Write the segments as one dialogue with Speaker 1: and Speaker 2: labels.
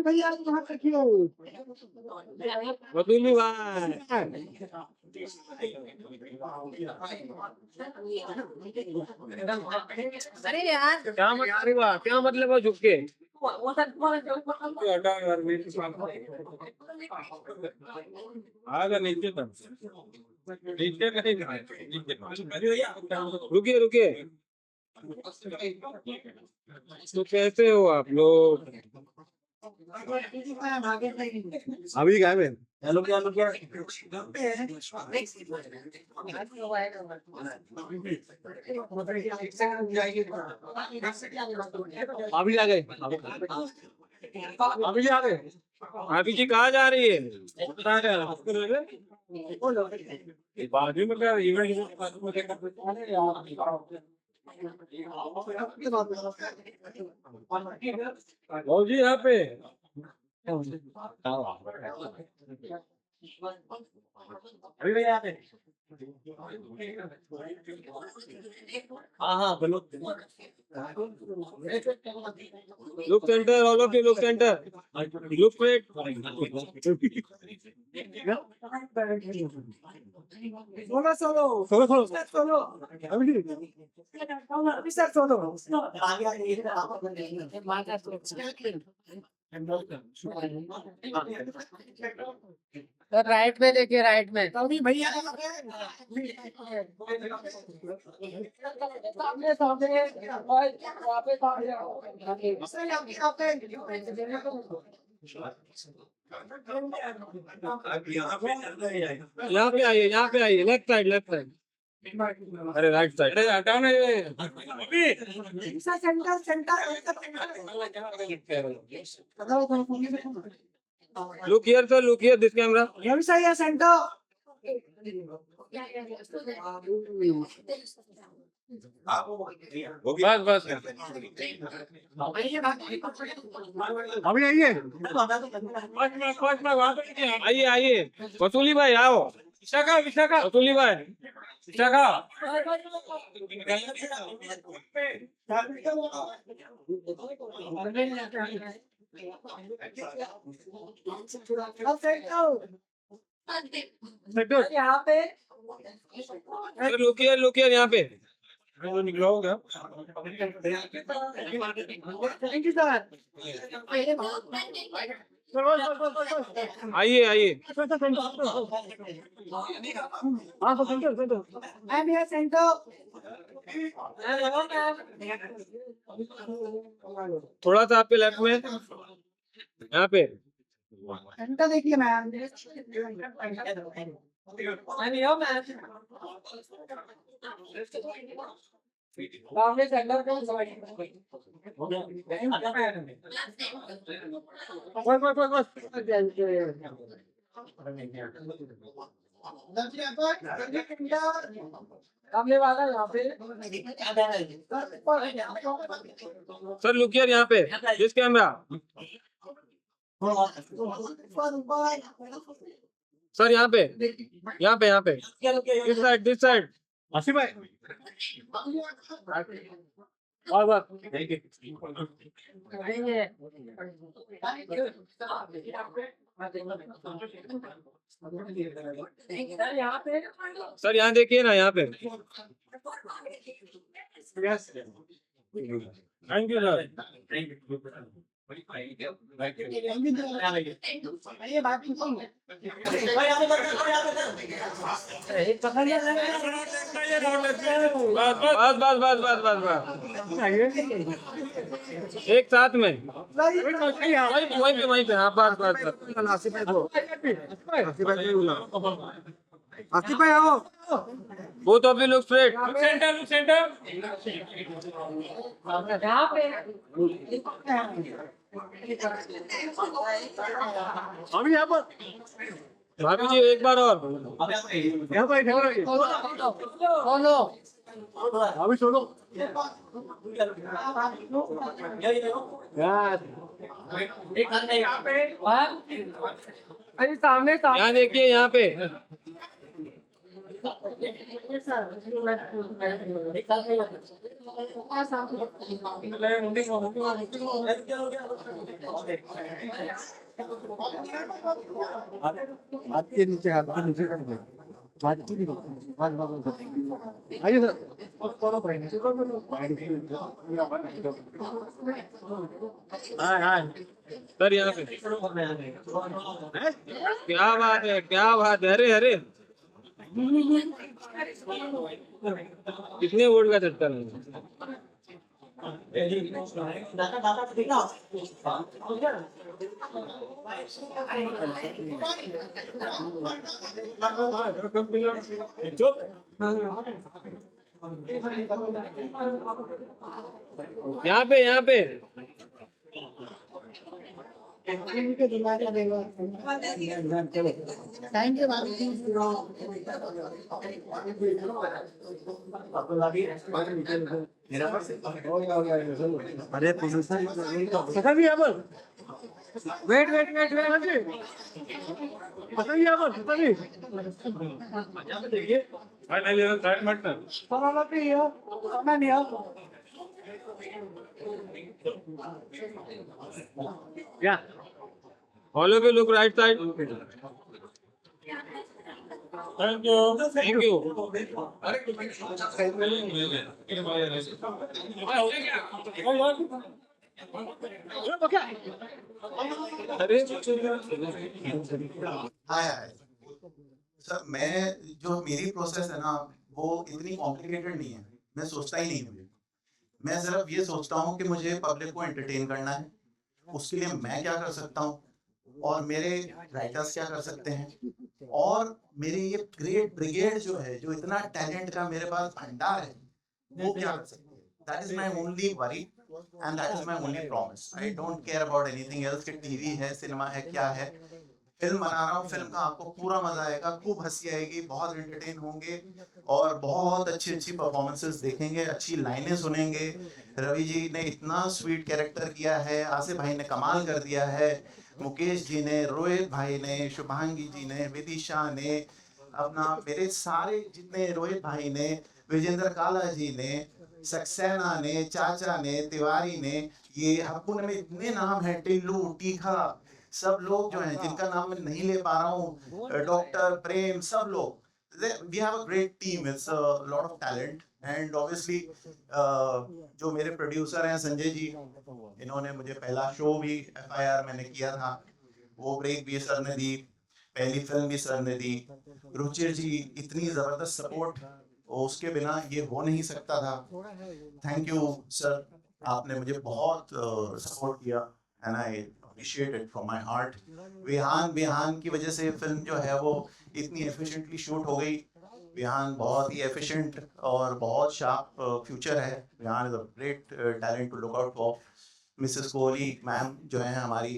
Speaker 1: भैया कहाँ रखियो
Speaker 2: वकीली भाई
Speaker 3: अरे यार
Speaker 2: क्या क्या मतलब है झुक के आगा नीचे तक नीचे रुकिए रुकिए तो कैसे हो आप लोग
Speaker 1: अभी गायब है
Speaker 4: हेलो क्या
Speaker 1: अभी आ गए अभी आ गए
Speaker 2: अभी जी कहाँ जा रही है
Speaker 1: बाजू में क्या इवेंट
Speaker 2: जी यहाँ पे
Speaker 4: अभी भैया आते हाँ बोलो
Speaker 2: look centre all of you look centre look quick
Speaker 1: solo अभी सर सोलो
Speaker 3: राइट में देखिए राइट में
Speaker 1: भैया सामने सामने
Speaker 2: यहाँ पे आइए लेफ्ट साइड अरे राइट साइड अरे हटाओ ना ये look here this camera
Speaker 1: centre
Speaker 2: बस
Speaker 1: अभी आइए
Speaker 2: आइए वसूली भाई आओ विशाखा वसूली भाई विशाखा
Speaker 3: यहाँ पे
Speaker 2: लुक हियर यहाँ पे
Speaker 1: निकला होगा थैंक यू सर
Speaker 2: आइए
Speaker 1: हाँ तो centre I am here centre
Speaker 2: थोड़ा सा आपके लेफ्ट में यहाँ पे
Speaker 1: सेंटर देखिए मैम
Speaker 3: सामने सेंटर को सामने वाला यहाँ पे
Speaker 2: सर लुक हियर यहाँ पे दिस कैमरा सर यहाँ पे दिस साइड
Speaker 1: आसिफ भाई
Speaker 2: सर यहाँ देखिए ना यहाँ पे थैंक यू सर बस एक साथ में वहीं पे हाँ बस
Speaker 1: आसिफ भाई आओ
Speaker 2: both of you look straight
Speaker 3: यहाँ पे
Speaker 1: अभी यहाँ पर
Speaker 2: भाभी जी एक बार और
Speaker 1: यहाँ पर अभी सोलो
Speaker 3: अरे सामने
Speaker 2: यहाँ देखिए यहाँ पे
Speaker 1: हाथ के नीचे कर दे। हाथ के नीचे आइए सर।
Speaker 2: हाँ हाँ सर यहाँ पे क्या बात है, क्या बात है। अरे अरे कितने वोट का झटका लगा? यहाँ पे यहाँ पे
Speaker 1: थैंक यू अरे पता भी अब वेट वेट वेट वेट पता भी अब पता भी
Speaker 2: साइड मत कर।
Speaker 1: पता नहीं है पता नहीं है क्या
Speaker 2: Follow पे look right side. Thank you. Thank you. अरे
Speaker 5: हाय हाय सर, मैं जो मेरी प्रोसेस है ना वो इतनी कॉम्प्लिकेटेड नहीं है। मैं सोचता ही नहीं हूँ। मैं सिर्फ ये सोचता हूँ कि मुझे पब्लिक को एंटरटेन करना है, उसके लिए मैं क्या कर सकता हूँ और मेरे राइटर्स क्या कर सकते हैं, और मेरी ये ग्रेट ब्रिगेड जो है, जो इतना टैलेंट का मेरे पास भंडार है, वो क्या कर सकते हैं। That is my only worry and that is my only promise. I don't care about anything else कि टीवी है, सिनेमा है, क्या है। फिल्म बना रहा हूँ, फिल्म का आपको पूरा मजा आएगा, खूब हंसी आएगी, बहुत एंटरटेन होंगे और बहुत अच्छी अच्छी परफॉर्मेंसेस देखेंगे, अच्छी लाइनें सुनेंगे। रवि जी ने इतना स्वीट कैरेक्टर किया है, आसिफ भाई ने कमाल कर दिया है, मुकेश जी ने, रोहित भाई ने, शुभांगी जी ने, विदिशा ने, अपना मेरे सारे जितने, रोहित भाई ने, विजेंद्र काला जी ने, सक्सेना ने, चाचा ने, तिवारी ने, ये हप्पू में इतने नाम हैं, टिल्लू, टीखा, सब लोग जो हैं जिनका नाम मैं नहीं ले पा रहा हूँ, डॉक्टर प्रेम, सब लोग। We have a great team. It's a lot of talent and obviously जो मेरे प्रोड्यूसर हैं संजय जी, इन्होंने मुझे पहला शो भी FIR मैंने किया था, वो ब्रेक भी सर ने दी, पहली फिल्म भी सर ने दी। रुचिर जी, इतनी जबरदस्त सपोर्ट, उसके बिना ये हो नहीं सकता था। थैंक यू सर, आपने मुझे बहुत सपोर्ट किया and I appreciate it from my heart. Vihan की वजह से फिल्म जो है वो इतनी एफिशिएंटली शूट हो गई। विहान बहुत ही एफिशिएंट और बहुत शार्प फ्यूचर है। Vihan is a great talent to look out for. Mrs Kohli ma'am जो है हमारी,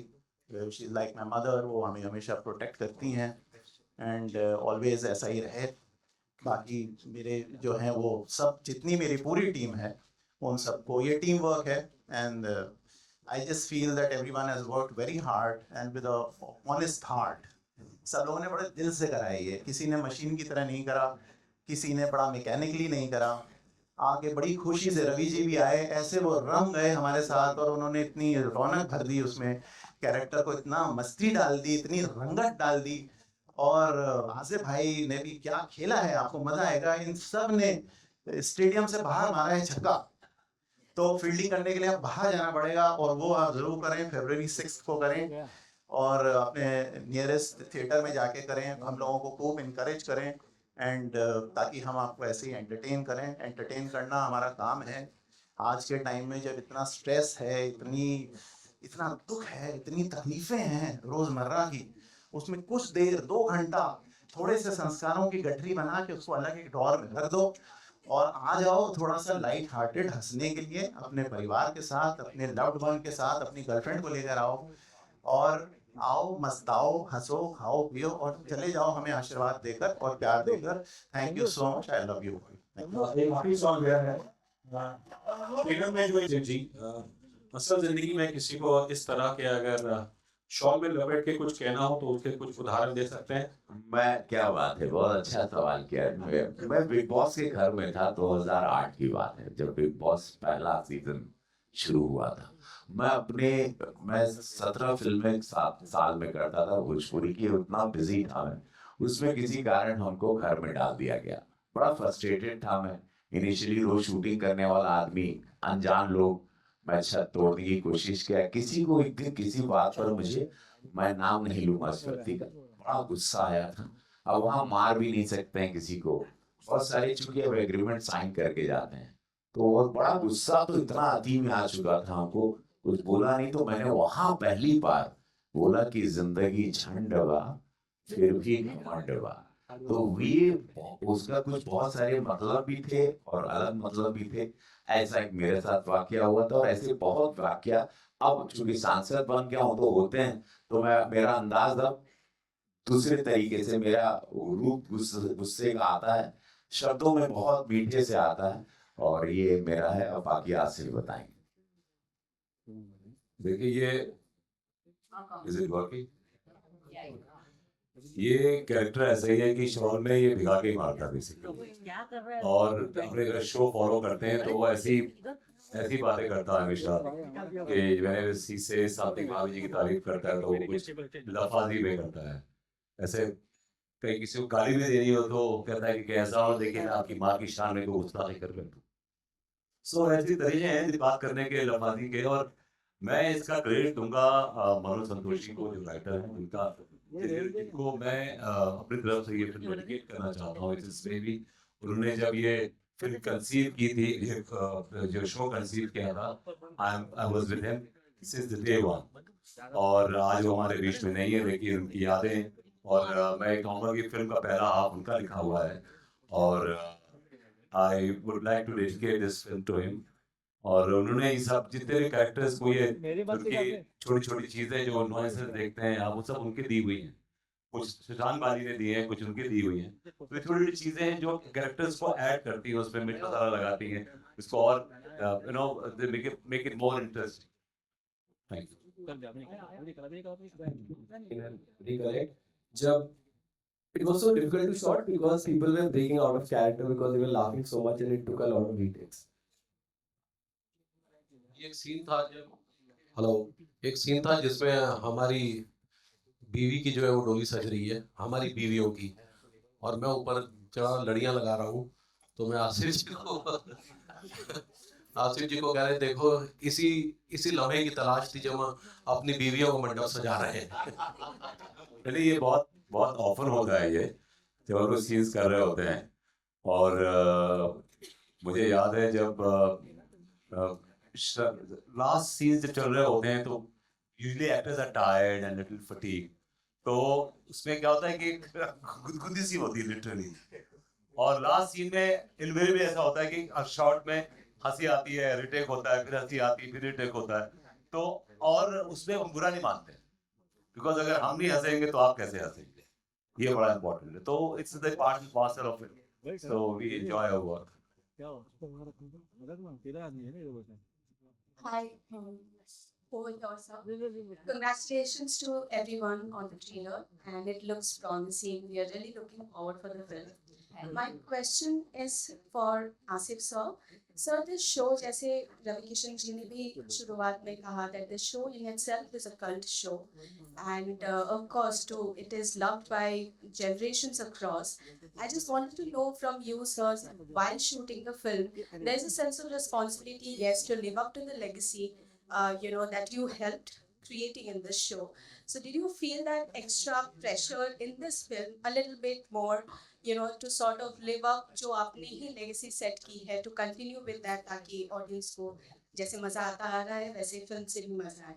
Speaker 5: she is like my mother, वो हमें हमेशा प्रोटेक्ट करती हैं एंड ऑलवेज ऐसा ही रहे। बाकी मेरे जो हैं वो सब, जितनी मेरी पूरी टीम है, उन सबको, ये टीम वर्क है and I just feel that everyone has worked very hard and with a honest heart. सब लोगों ने बड़े दिल से करा है ये, किसी ने मशीन की तरह नहीं करा, किसी ने बड़ा मैकेनिकली नहीं करा। आगे बड़ी खुशी से रवि जी भी आए, ऐसे वो रंग गए हमारे साथ और उन्होंने इतनी रौनक भर दी उसमें, कैरेक्टर को इतना मस्ती डाल दी, इतनी रंगत डाल दी। और आसिफ भाई ने भी क्या खेला है, आपको मजा आएगा। इन सब ने स्टेडियम से बाहर मारा है छक्का, तो फील्डिंग करने के लिए आप बाहर जाना पड़ेगा और वो आप जरूर करें, February 6 को करें और अपने नियरेस्ट थिएटर में जाके करें। हम लोगों को खूब इनकरेज करें एंड ताकि हम आपको ऐसे ही एंटरटेन करें। एंटरटेन करना हमारा काम है। आज के टाइम में जब इतना स्ट्रेस है, इतना दुख है, इतनी तकलीफें हैं रोजमर्रा की, उसमें कुछ देर, 2 घंटा थोड़े से संस्कारों की गठरी बना के उसको अलग एक ड्रॉअर में रख दो और आ जाओ थोड़ा सा लाइट हार्टेड हंसने के लिए, अपने परिवार के साथ, अपने लव्ड वन के साथ, अपनी गर्लफ्रेंड को लेकर आओ और आओ, मस्ताओ, हंसो, खाओ, पियो और चले जाओ हमें आशीर्वाद देकर और प्यार देकर। Thank you so much, I love you.
Speaker 4: एक सॉन्ग है फिल्म में जो जी, असल जिंदगी में किसी को इस तरह के अगर
Speaker 6: शॉल में लपेट के कुछ कहना हो तो उसके कुछ उदाहरण दे सकते हैं?
Speaker 7: मैं, क्या बात है, बहुत अच्छा सवाल किया है। मैं बिग बॉस के घर में था, 2008 की बात है, जब बिग बॉस पहला सीजन शुरू हुआ था। मैं 17 फिल्में 7 साल में करता था भोजपुरी की, उतना बिजी था मैं। उसमें किसी कारण हमको घर में डाल दिया गया। बड़ा फ्रस्ट्रेटेड था मैं। इनिशियली रोज शूटिंग करने वाला आदमी, अनजान लोग, मैं छत तोड़ने की कोशिश किया। किसी को एक दिन किसी बात पर मुझे, मैं नाम नहीं लूंगा उस व्यक्ति का, बड़ा गुस्सा आया था। अब वहां मार भी नहीं सकते हैं किसी को, बहुत सारे चूंकि अब एग्रीमेंट साइन करके जाते हैं, तो वो बड़ा गुस्सा तो इतना अति में आ चुका था, हमको कुछ बोला नहीं। तो मैंने वहां पहली बार बोला कि जिंदगी झंड बा फिर भी घमंड बा। तो ये, उसका कुछ बहुत सारे मतलब भी थे और अलग मतलब भी थे। ऐसा एक मेरे साथ वाकया हुआ था, और ऐसे बहुत वाकया अब चूंकि सांसद बन गया हूं तो होते हैं। तो मेरा अंदाज अब दूसरे तरीके से, मेरा रूप गुस्से का आता है, शब्दों में बहुत मीठे से आता है, और ये मेरा है। अब बाकी आसिफ बताएंगे।
Speaker 6: देखिए, ये इज इट वर्किंग? ये कैरेक्टर ऐसा ही है कि शॉल में ये भिगा के ही मारता है बेसिकली, और अपने अगर शो फॉलो करते हैं तो वो ऐसी बातें करता है हमेशा कि मैंने से सात्विक भाभी जी की तारीफ करता है तो वो कुछ लफाजी में करता है। ऐसे कहीं किसी को गाली भी देनी हो तो कहता है कि कैसा हो, देखिए ना आपकी माँ की शान में को गुस्ताखी कर रहे हो। सो ऐसी तरीके हैं बात करने के, लफाजी के। और मैं इसका क्रेडिट दूंगा मनोज संतोषी को, जो राइटर हैं उनका, जिनको मैं अपनी तरफ से ये फिल्म डेडिकेट करना चाहता हूँ। इस बेबी, उन्होंने जब ये फिल्म कंसीव की थी, जो शो कंसीव किया था, I was with him since the day one. और आज वो हमारे बीच में नहीं है, लेकिन उनकी यादें, और मैं कहूँगा कि फिल्म का पहला हाफ उनका लिखा हुआ है, और I would like to dedicate this film to him. और उन्होंने ये सब जितने भी कैरेक्टर्स को, ये उनकी छोटी छोटी चीजें जो नुआंसेस देखते हैं आप, वो सब उनके दी हुई हैं। कुछ सुशांत बाली ने दी हैं, कुछ उनके दी हुई हैं। तो ये छोटी छोटी चीजें हैं जो कैरेक्टर्स को ऐड करती हैं, उसमें मिर्च मसाला लगाती हैं, इसको और you know make it more interesting. Thank you.
Speaker 8: जब it was so difficult to shot because people were breaking out of character because they were laughing so much and it took a lot of retakes.
Speaker 9: एक scene था जिसमें हमारी बीवी की जो है वो डोली सज रही है, हमारी बीवियों की, और मैं ऊपर चढ़ा लड़ियां लगा रहा हूँ। तो मैं आसिफ जी को कह रहे, देखो इसी लम्हे की तलाश थी जब हम अपनी बीवियों को मंडप सजा रहे हैं।
Speaker 6: चलिए, ये बहुत बहुत ऑफन होता है ये, जब हम लोग सीन्स कर रहे होते हैं। और मुझे याद है जब लास्ट सीन्स जब चल रहे होते हैं तो usually actors are tired and little fatigue. तो उसमें क्या होता है कि गुदगुदी सी होती है लिटरली। और लास्ट सीन में इनमें भी ऐसा होता है कि शॉट में हंसी आती है, रिटेक होता है, फिर हंसी आती है, फिर रिटेक होता है। तो और उसमें हम बुरा नहीं मानते, बिकॉज अगर हम नहीं हंसेंगे तो आप कैसे हंसेंगे, ये बड़ा इंपॉर्टेंट है। तो it's the part and parcel of it, so we enjoy our work.
Speaker 10: Hi, over here, sir. Congratulations to everyone on the trailer, and it looks promising. We are really looking forward for the film. My question is for Asif sir. Sir, this show, जैसे रवि किशन जी ने भी शुरुआत में कहा that the show in itself is a cult show, and of course too it is loved by generations across. I just wanted to know from you, sir, while shooting the film, there's a sense of responsibility, yes, to live up to the legacy, that you helped creating in this show. So did you feel that extra pressure in this film a little bit more, to sort of live up जो आपने ही legacy set की है, to continue with that, ताकि audience को जैसे मजा आता आ रहा है वैसे फिल्म से भी मजा आए?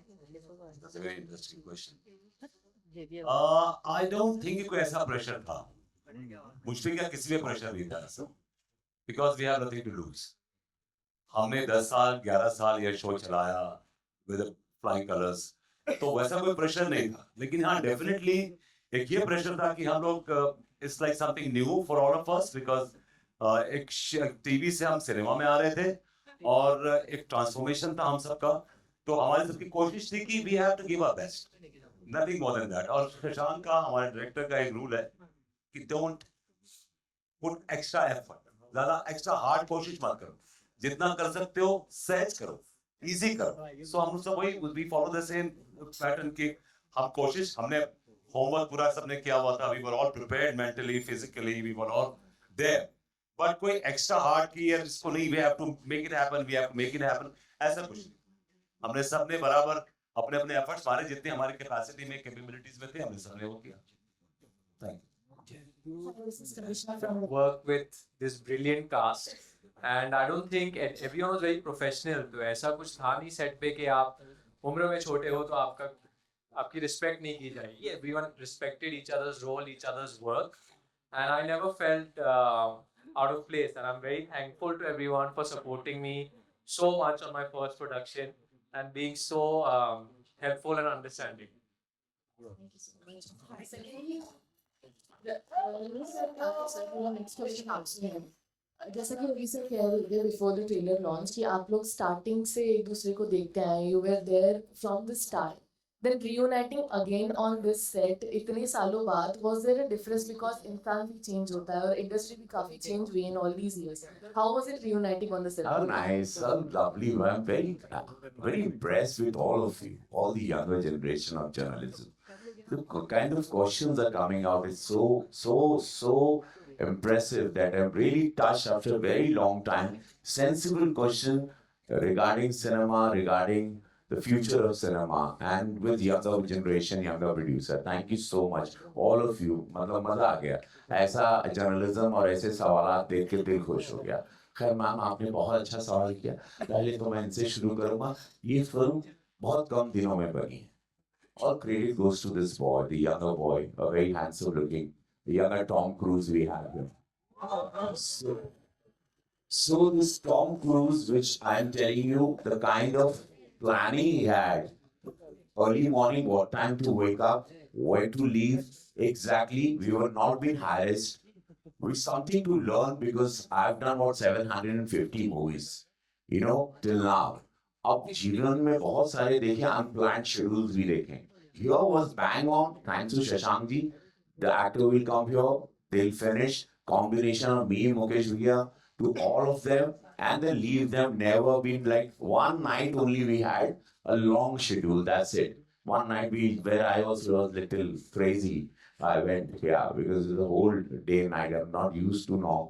Speaker 6: That's a very interesting question. I don't think कोई ऐसा प्रेशर था, मुझे क्या किसी में प्रेशर नहीं था ऐसा, because we have nothing to lose. हमने 10 साल 11 साल ये शो चलाया with flying colors, तो वैसा कोई प्रेशर नहीं था। लेकिन हाँ, डेफिनेटली एक ये प्रेशर था कि हम लोग, it's like something new for all of us, because एक टीवी से हम सिनेमा में आ रहे थे और एक ट्रांसफॉर्मेशन था हम सबका। तो हमारी सबकी कोशिश थी कि we have to give our best, nothing more than that. और शशांक का, हमारे डायरेक्टर का एक रूल है कि डोंट पुट एक्स्ट्रा एफर्ट, ज्यादा एक्स्ट्रा हार्ड कोशिश मत करो, जितना कर सकते हो सहज करो, इजी करो। सो हम सब वही we follow the same pattern की हम कोशिश, हमने होमवर्क पूरा सबने किया हुआ था, we were all prepared mentally physically, we were all there, but कोई एक्स्ट्रा हार्ड की यार इसको नहीं, we have to make it happen, we have to make it happen, ऐसा कुछ नहीं। हमने सबने बराबर अपने अपने एफर्ट्स मारे, जितने हमारे कैपेसिटी में कैपेबिलिटीज में थे हमने सबने वो किया। Thank you.
Speaker 1: Work with this brilliant cast, and I don't think everyone was very professional. तो ऐसा कुछ था नहीं सेट पे कि आप उम्र में छोटे हो तो आपकी रिस्पेक्ट नहीं की जाएगी. Everyone respected each other's role, each other's work, and I never felt out of place. And I'm very thankful to everyone for supporting me so much on my first production and being so helpful and understanding.
Speaker 10: Thank you so much. Secondly, next question आपसे है. जैसा कि अभी sir कह रहे थे before the trailer launch कि आप लोग स्टार्टिंग से एक दूसरे को देखते हैं, you were there from the start, then reuniting again on this set इतने सालों बाद, was there a difference because इंसान भी चेंज होता है और इंडस्ट्री भी काफी चेंज हुई in all these years. How was it reuniting on the set?
Speaker 7: How nice, how lovely. I'm very impressed with all of you, all the younger generation of journalism. The kind of questions are coming out is so impressive that I'm really touched after a very long time. Sensible question regarding cinema, regarding the future of cinema, and with younger generation, younger producer. Thank you so much, all of you. मतलब मजा आ गया ऐसा journalism और ऐसे सवाल देख के दिल खुश हो गया. खैर मैम, आपने बहुत अच्छा सवाल किया. पहले तो मैं इनसे शुरू करूँगा. ये फिल्म बहुत कम दिनों में बनी है. All credit goes to this boy, the younger boy, a very handsome looking, the younger Tom Cruise we have here. So this Tom Cruise, which I'm telling you, the kind of planning he had, early morning, what time to wake up, where to leave, exactly, we were not being harassed. With something to learn because I've done about 750 movies, till now. अब जीवन में बहुत सारे देखे, unplanned schedules भी देखे. Here was bang on, thanks to Shashank ji. The actor will come here, they'll finish. Combination of me, Mukesh Bhaiya, to all of them, and then leave them. Never been like one night only we had a long schedule. That's it. One night where I was little crazy. I went, because the whole day and night I'm not used to now.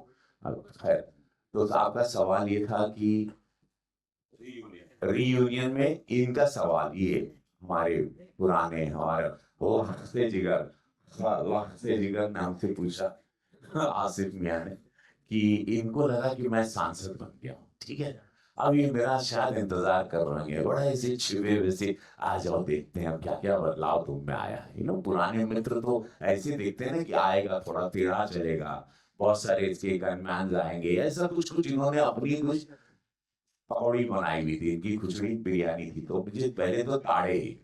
Speaker 7: तो आपका सवाल ये था कि reunion में इनका सवाल ये हमारे पुराने हमारे वो हंसते जिगर नाम से पूछा आसिफ मियां ने कि इनको लगा कि मैं सांसद बन गया हूँ. ठीक है, अब ये मेरा शायद इंतजार कर रहे हैं, बड़ा ऐसे छिपे वैसे आ जाओ देखते हैं क्या क्या बदलाव तुम में आया है. पुराने मित्र तो ऐसे देखते हैं ना कि आएगा थोड़ा टेढ़ा चलेगा, बहुत सारे इसके गनमैन आएंगे, ऐसा कुछ इन्होंने अपनी कुछ पकौड़ी बनाई हुई थी, इनकी खिचड़ी बिरयानी थी. तो मुझे पहले तो ताड़े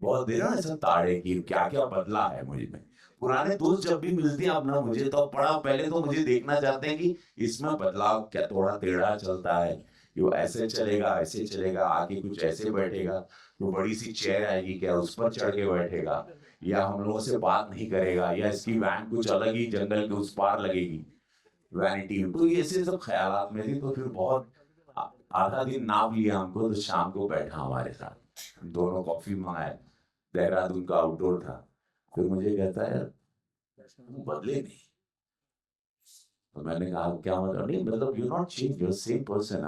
Speaker 7: बहुत देर ऐसा ताड़े कि क्या क्या बदला है मुझे में. पुराने दोस्त जब भी मिलते हैं अपना मुझे तो बड़ा पहले तो मुझे देखना चाहते हैं कि इसमें बदलाव क्या, थोड़ा टेढ़ा चलता है, ये ऐसे चलेगा, आगे कुछ ऐसे बैठेगा, तो बड़ी सी चेयर आएगी क्या उस पर चढ़ के बैठेगा, या हम लोगों से बात नहीं करेगा, या इसकी वैन कुछ अलग ही जंगल के उस पार लगेगी वैनिटी. तो ये सब ख्यालात में थी. तो फिर बहुत आधा दिन नाप लिया हमको, तो शाम को बैठा हमारे साथ, दोनों कॉफी मंगाए, देहरादून का आउटडोर था. फिर मुझे कहता है बदले नहीं. तो मैंने कहा क्या मतलब? नहीं मतलब you not change, you same person.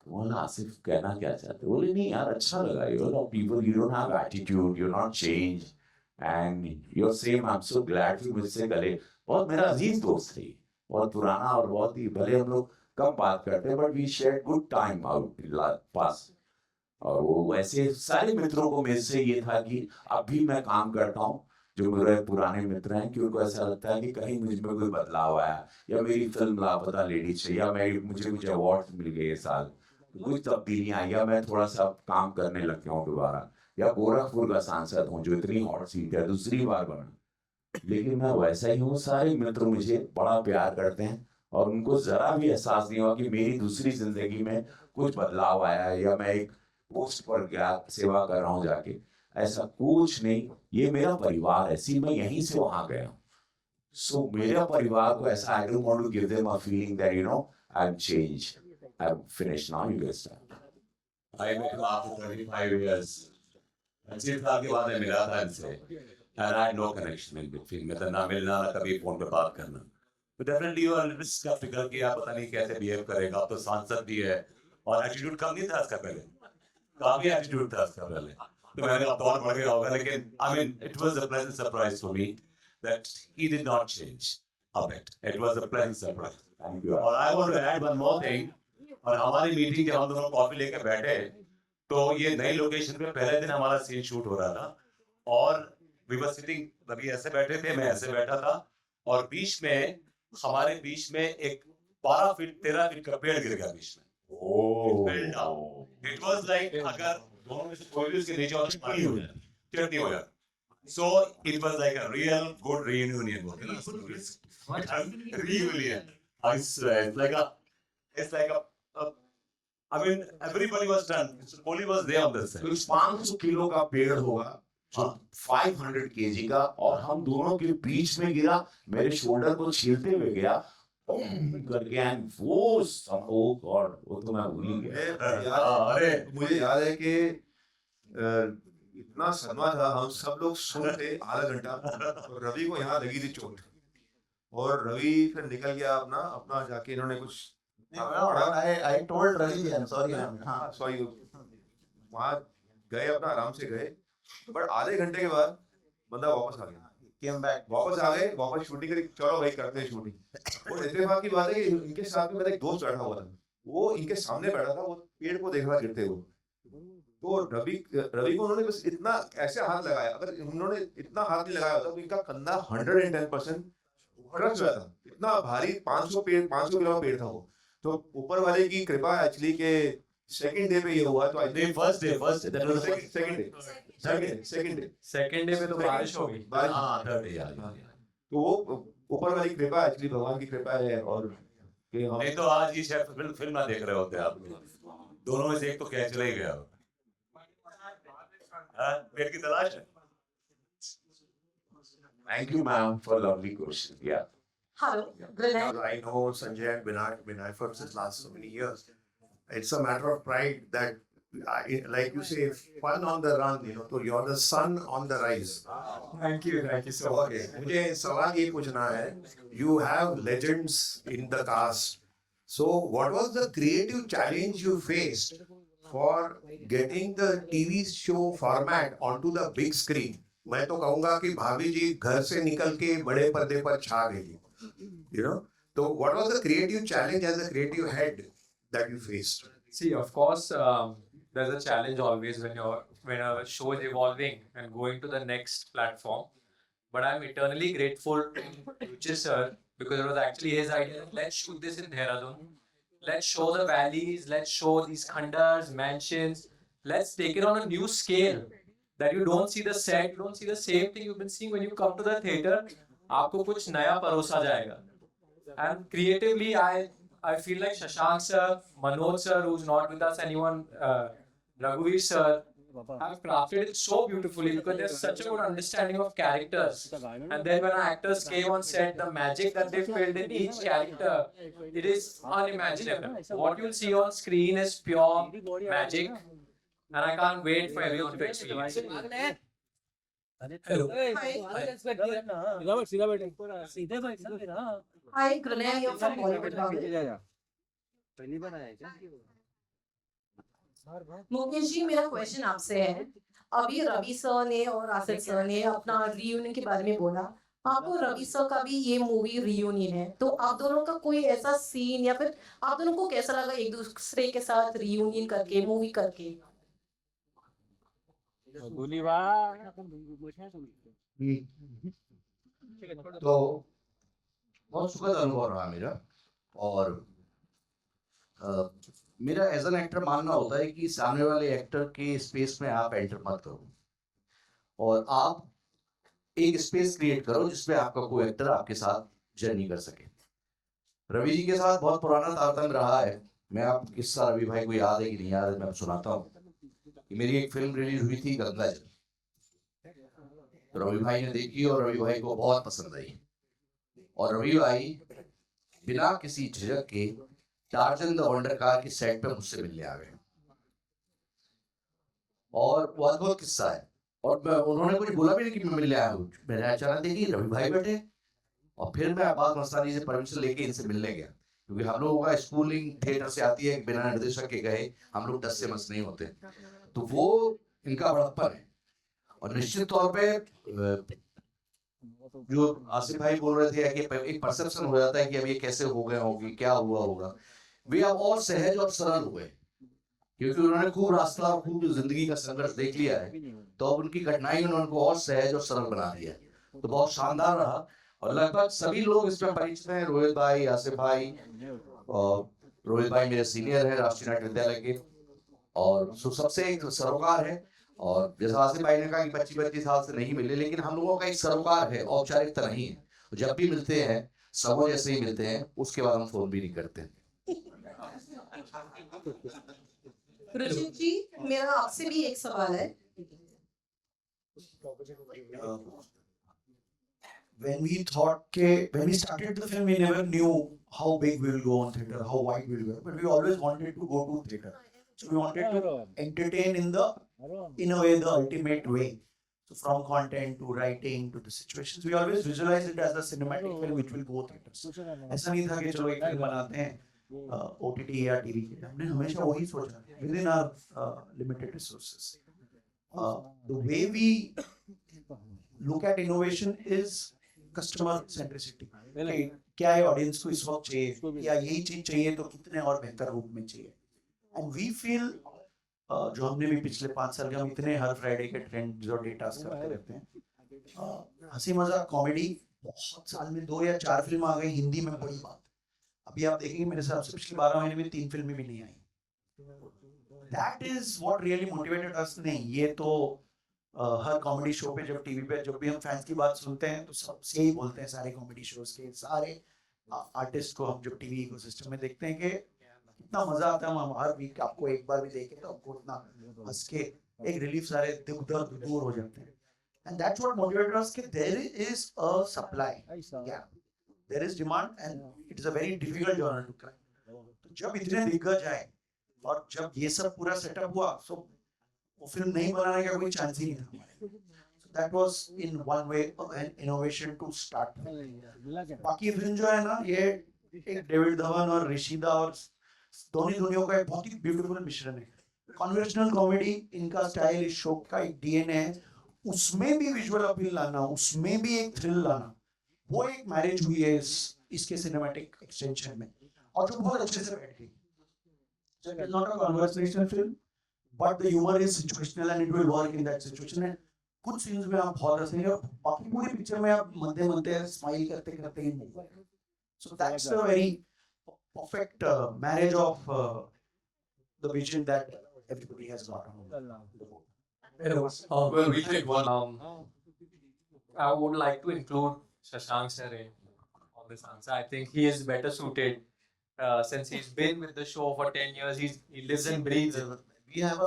Speaker 7: तो बोला आसिफ कहना क्या चाहते? बोले नहीं यार अच्छा लगा, you know people, you don't have attitude, you not change and you are same. I am so glad. फिर मुझसे गले, बहुत मेरा अजीज दोस्त थे, बहुत पुराना, और बहुत ही भले हम लोग कम बात करते, but we share good time out pass. और वो ऐसे सारे मित्रों को मेरे से ये था कि अब भी मैं काम करता हूँ जो मेरे पुराने मित्र हैं, कि उनको ऐसा लगता है कि कहीं मुझ में कोई बदलाव आया, या मेरी फिल्म लापता लेडी से, या मुझे कुछ अवार्ड मिल गए साल, कुछ तब्दीलियां, या मैं थोड़ा सा काम करने लग गया हूँ दोबारा, या गोरखपुर का सांसद हूँ जो इतनी हॉट सीट है दूसरी बार बना. लेकिन मैं वैसा ही हूँ. सारे मित्र मुझे बड़ा प्यार करते हैं, और उनको जरा भी एहसास नहीं हुआ कि मेरी दूसरी जिंदगी में कुछ बदलाव आया है, या मैं एक पोस्ट पर गया सेवा कर रहा हूँ जाके. ऐसा कुछ नहीं, ये मेरा परिवार है। सी मैं यहीं से वहां गया हूँ, सो मेरा परिवार को ऐसा, I don't want to give them a feeling that you know I am change, I am finish now, you get
Speaker 6: I met him after 25 years. 25 साल के बाद मैं मिला था इनसे, and I had no connection in between. मतलब ना मिलना ना कभी फोन पे बात करना. But definitely you are a little bit skeptical कि आप पता नहीं कैसे behave करेगा. अब तो सांसद भी है और attitude कम नहीं था इसका पहले. काफी attitude था इसका पहले. तो मैंने अब तो और बढ़ गया होगा, लेकिन I mean it was a pleasant surprise for me that he did not change a bit. It was a pleasant surprise.
Speaker 7: Thank you.
Speaker 6: और I want to add one more thing. और हमारी मीटिंग के हम दोनों coffee लेके बैठे, तो ये नई लोकेशन पे पहले दिन हमारा सीन शूट हो रहा था और वी वर सिटिंग, तभी ऐसे बैठे थे, मैं ऐसे बैठा था और बीच में हमारे बीच में एक 12 फीट 13 फीट का पेड़ गिर गया बीच में. इट वाज लाइक अगर दोनों में से कोई भी उसके नीचे और पानी हो जाए, चटनी हो जाए. So it was like a real good reunion. Reunion. I swear, it's like a I mean, everybody was done. Kohli was there on this side.
Speaker 7: कुछ 500 किलो का पेड़ होगा, जो 500 केजी का, और हम दोनों के बीच में गिरा, मेरे शोल्डर को छीलते हुए गया करके, एंड वो oh God, वो तो मैं भूल ही गया.
Speaker 6: अरे
Speaker 4: मुझे याद है कि इतना सदमा था, हम सब लोग सोए थे आधा घंटा, और रवि को यहाँ लगी थी चोट, और रवि फिर निकल गया अपना जाके, इन्होंने कुछ
Speaker 5: I told Ravi, I'm sorry. हाँ,
Speaker 4: सॉरी, वहाँ गए, अपना आराम से गए, बट आधे घंटे के बाद बंदा वापस आ गया.
Speaker 5: came back.
Speaker 4: वापस आ गए, वापस शूटिंग करी, चलो भाई करते हैं शूटिंग. और इत्तेफाक की बात है कि इनके साथ में मेरा एक दोस्त बैठा हुआ था, वो इनके सामने बैठा था, वो पेड़ को देख रहा गिरते हुए. तो रवि को उन्होंने बस इतना ऐसे हाथ लगाया, अगर उन्होंने इतना हाथ नहीं लगाया होता तो इनका कंधा 110% क्रश हुआ था. इतना भारी 500 किलो का पेड़ था वो. तो ऊपर वाले की कृपा एक्चुअली के सेकंड डे पे ये हुआ. तो I think
Speaker 6: first day that was
Speaker 1: second day पे तो बारिश हो गई.
Speaker 6: हाँ थर्ड डे यार.
Speaker 4: तो वो ऊपर वाली कृपा एक्चुअली भगवान की कृपा है. और कि हम
Speaker 6: नहीं तो आज ये शायद फिल्म ना देख रहे होते आप. दोनों में से एक तो क्या चला ही गया. पेड़ की तलाश है.
Speaker 7: Thank you, ma'am, for a lovely question. Yeah.
Speaker 10: Hello, Vinay.
Speaker 11: I know Sanjay and Vinay for since last so many years. It's a matter of pride that, like you say, fun on the run. So you're the sun on the rise.
Speaker 1: Thank you so much.
Speaker 11: Okay. मुझे सवाल ये पूछना है. You have legends in the cast. So what was the creative challenge you faced for getting the TV show format onto the big screen? मैं तो कहूँगा कि भाभी जी घर से निकल के बड़े पर्दे पर छा गई. So what was the creative challenge as a creative head that you faced?
Speaker 1: See, of course, there's a challenge always when a show is evolving and going to the next platform. But I'm eternally grateful to Ruchi sir, because it was actually his idea. Let's shoot this in Dehradun. Let's show the valleys. Let's show these khandars, mansions. Let's take it on a new scale. That you don't see the set, you don't see the same thing you've been seeing when you come to the theater. आपको कुछ नया परोसा जाएगा. And creatively, I feel like Shashank sir, Manoj sir, who's not with us, anyone, Raghuveer sir, have crafted it so beautifully because there's such a good understanding of characters. And then when actors came on set, the magic that they filled in each character, it is unimaginable. What you'll see on screen is pure magic. And I can't wait for everyone to experience it.
Speaker 10: Hi, Granay, you're from Bollywood. Mukesh ji, मेरा question आपसे है. अभी Ravi sir ने और Asif sir ने अपना reunion के बारे में बोला. आपको रवि सर का भी ये मूवी रियूनियन है, तो आप दोनों का कोई ऐसा सीन या फिर आप दोनों को कैसा लगा एक दूसरे के साथ रियूनियन करके, मूवी करके?
Speaker 11: तो बहुत सुखद अनुभव रहा मेरा. और मेरा एज एन एक्टर मानना होता है कि सामने वाले एक्टर के स्पेस में आप एंटर मत करो और आप एक स्पेस क्रिएट करो जिसमें आपका कोई एक्टर आपके साथ जर्नी कर सके. रवि जी के साथ बहुत पुराना तारतम्य रहा है. मैं आप किस्सा रवि भाई को याद है कि नहीं याद है, मैं सुनाता हूँ. मेरी एक फिल्म रिलीज हुई थी गंगाजल,
Speaker 12: तो रवि भाई ने देखी और रवि भाई को बहुत पसंद आई, और रवि भाई बिना किसी झिझक के टार्जन द वंडर कार की सेट पे मुझसे मिलने आ गए, और वो अद्भुत किस्सा है। और उन्होंने कुछ बोला भी नहीं कि मैं मिलने आया हूँ, मैंने अचानक देखी रवि भाई बैठे, और फिर मैं अब्बास मस्तानी से परमिशन लेके इनसे मिलने गया, क्योंकि हम लोगों का स्कूलिंग थिएटर से आती है, बिना निर्देशक के गए हम लोग 10 से मस नहीं होते, तो वो इनका बड़प्पन है। और निश्चित तौर पे जो आसिफ भाई बोल रहे थे कि एक परसेप्शन हो जाता है कि अब ये कैसे हो गए होगी, क्या हुआ होगा, वे अब और सहज और सरल हुए, क्योंकि उन्होंने खूब रास्ता और खूब जिंदगी का संघर्ष देख लिया है, तो अब उनकी कठिनाई ने उनको और सहज और सरल बना दिया, तो बहुत शानदार रहा। और लगभग सभी लोग इसमें परिचित हैं, रोहित भाई, आसिफ भाई, और रोहित भाई मेरे सीनियर है राष्ट्रीय नाट्य विद्यालय के, और सबसे एक सरोकार है। और जैसा आसिफ भाई ने कहा कि 25-25 साल से नहीं मिले, लेकिन हम लोगों का एक सरोकार है, औपचारिकता नहीं है। जब भी मिलते हैं सबों जैसे ही मिलते हैं, उसके बाद हम फोन भी नहीं करते।
Speaker 13: रुचित जी, मेरा आपसे भी एक सवाल है।
Speaker 14: When we started the film, we never knew how big we will go on theater, how wide we will go, but we always wanted to go to theater. So we wanted to entertain in a way, the ultimate way. So from content to writing to the situations, we always visualize it as a cinematic film which will go theaters. ऐसा नहीं था कि चलो एक film बनाते हैं OTT या TV के, हमने हमेशा वही सोचा within our limited resources. The way we look at innovation is customer centricity. क्या है ऑडियंस को इस वक्त चाहिए, या यही चीज चाहिए तो कितने और बेहतर रूप में चाहिए। एंड वी फील जो हमने भी पिछले 5 साल के, हम इतने हर फ्राइडे के ट्रेंड्स और डेटास करते रहते हैं, हंसी मजाक कॉमेडी, बहुत साल में 2 या 4 फिल्म आ गई हिंदी में, बड़ी बात। अभी आप देखेंगे मेरे हिसाब से पिछले 12 महीने में 3 फिल्में भी नहीं आई। That is what really motivated us. नहीं, ये तो हर कॉमेडी शो पे, जब टीवी पे जब भी हम फैंस की बात सुनते हैं तो सबसे ही बोलते हैं, सारे कॉमेडी शोज के सारे आर्टिस्ट को हम जब टीवी इकोसिस्टम में देखते हैं कि कितना मजा आता है। हम हर वीक आपको एक बार भी देखें तो आपको इतना हंस के एक रिलीफ, सारे दुख दर्द दूर हो जाते हैं। And that's what motivated us कि there is a supply, there is demand and it is a very difficult genre to crack. तो जब इतने दिग्गज आए और जब ये सब पूरा सेटअप हुआ, सो वो फिल्म नहीं बनाने का कोई चांस ही नहीं था हमारे। So that was in one way an innovation to start. बाकी फिल्म जो है ना, ये एक डेविड धवन और ऋषिदा और दोनों दुनियाओं का एक बहुत ही ब्यूटीफुल मिश्रण है। कन्वेंशनल कॉमेडी इनका स्टाइल, इस शो का एक डीएनए है, उसमें भी विजुअल अपील लाना, उसमें भी एक थ्रिल लाना, वो एक मैरिज हुई है इसके सिनेमैटिक एक्सटेंशन में, और जो बहुत अच्छे से बैठ गई। So it is not a conversational film, but the humor is situational and it will work in that situation. And कुछ सीन्स में आप बहुत हंसेंगे और बाकी पूरी पिक्चर में आप मध्य स्माइल करते करते ही मूव करेंगे। So that's a very perfect marriage of the vision that everybody has got on.
Speaker 1: Well, we take one. I would like to include Shashank sir on this answer. I think he is better suited since he's been with the show for 10 years. He lives and breathes it.
Speaker 5: We have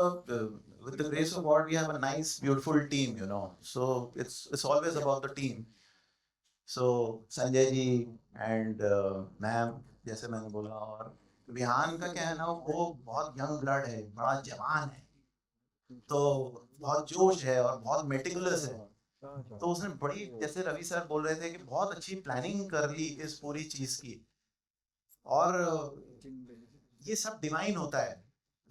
Speaker 5: with the grace of God, we have a nice, beautiful team, you know. So it's always about the team. So Sanjay ji and ma'am, जैसे मैंने बोला, और विहान का क्या है ना, वो बहुत यंग ब्लड है, बड़ा जवान है, तो बहुत जोश है और बहुत मेटिकुलस है। तो उसने बड़ी, जैसे रवि सर बोल रहे थे कि बहुत अच्छी प्लानिंग कर ली इस पूरी चीज की, और ये सब डिवाइन होता है,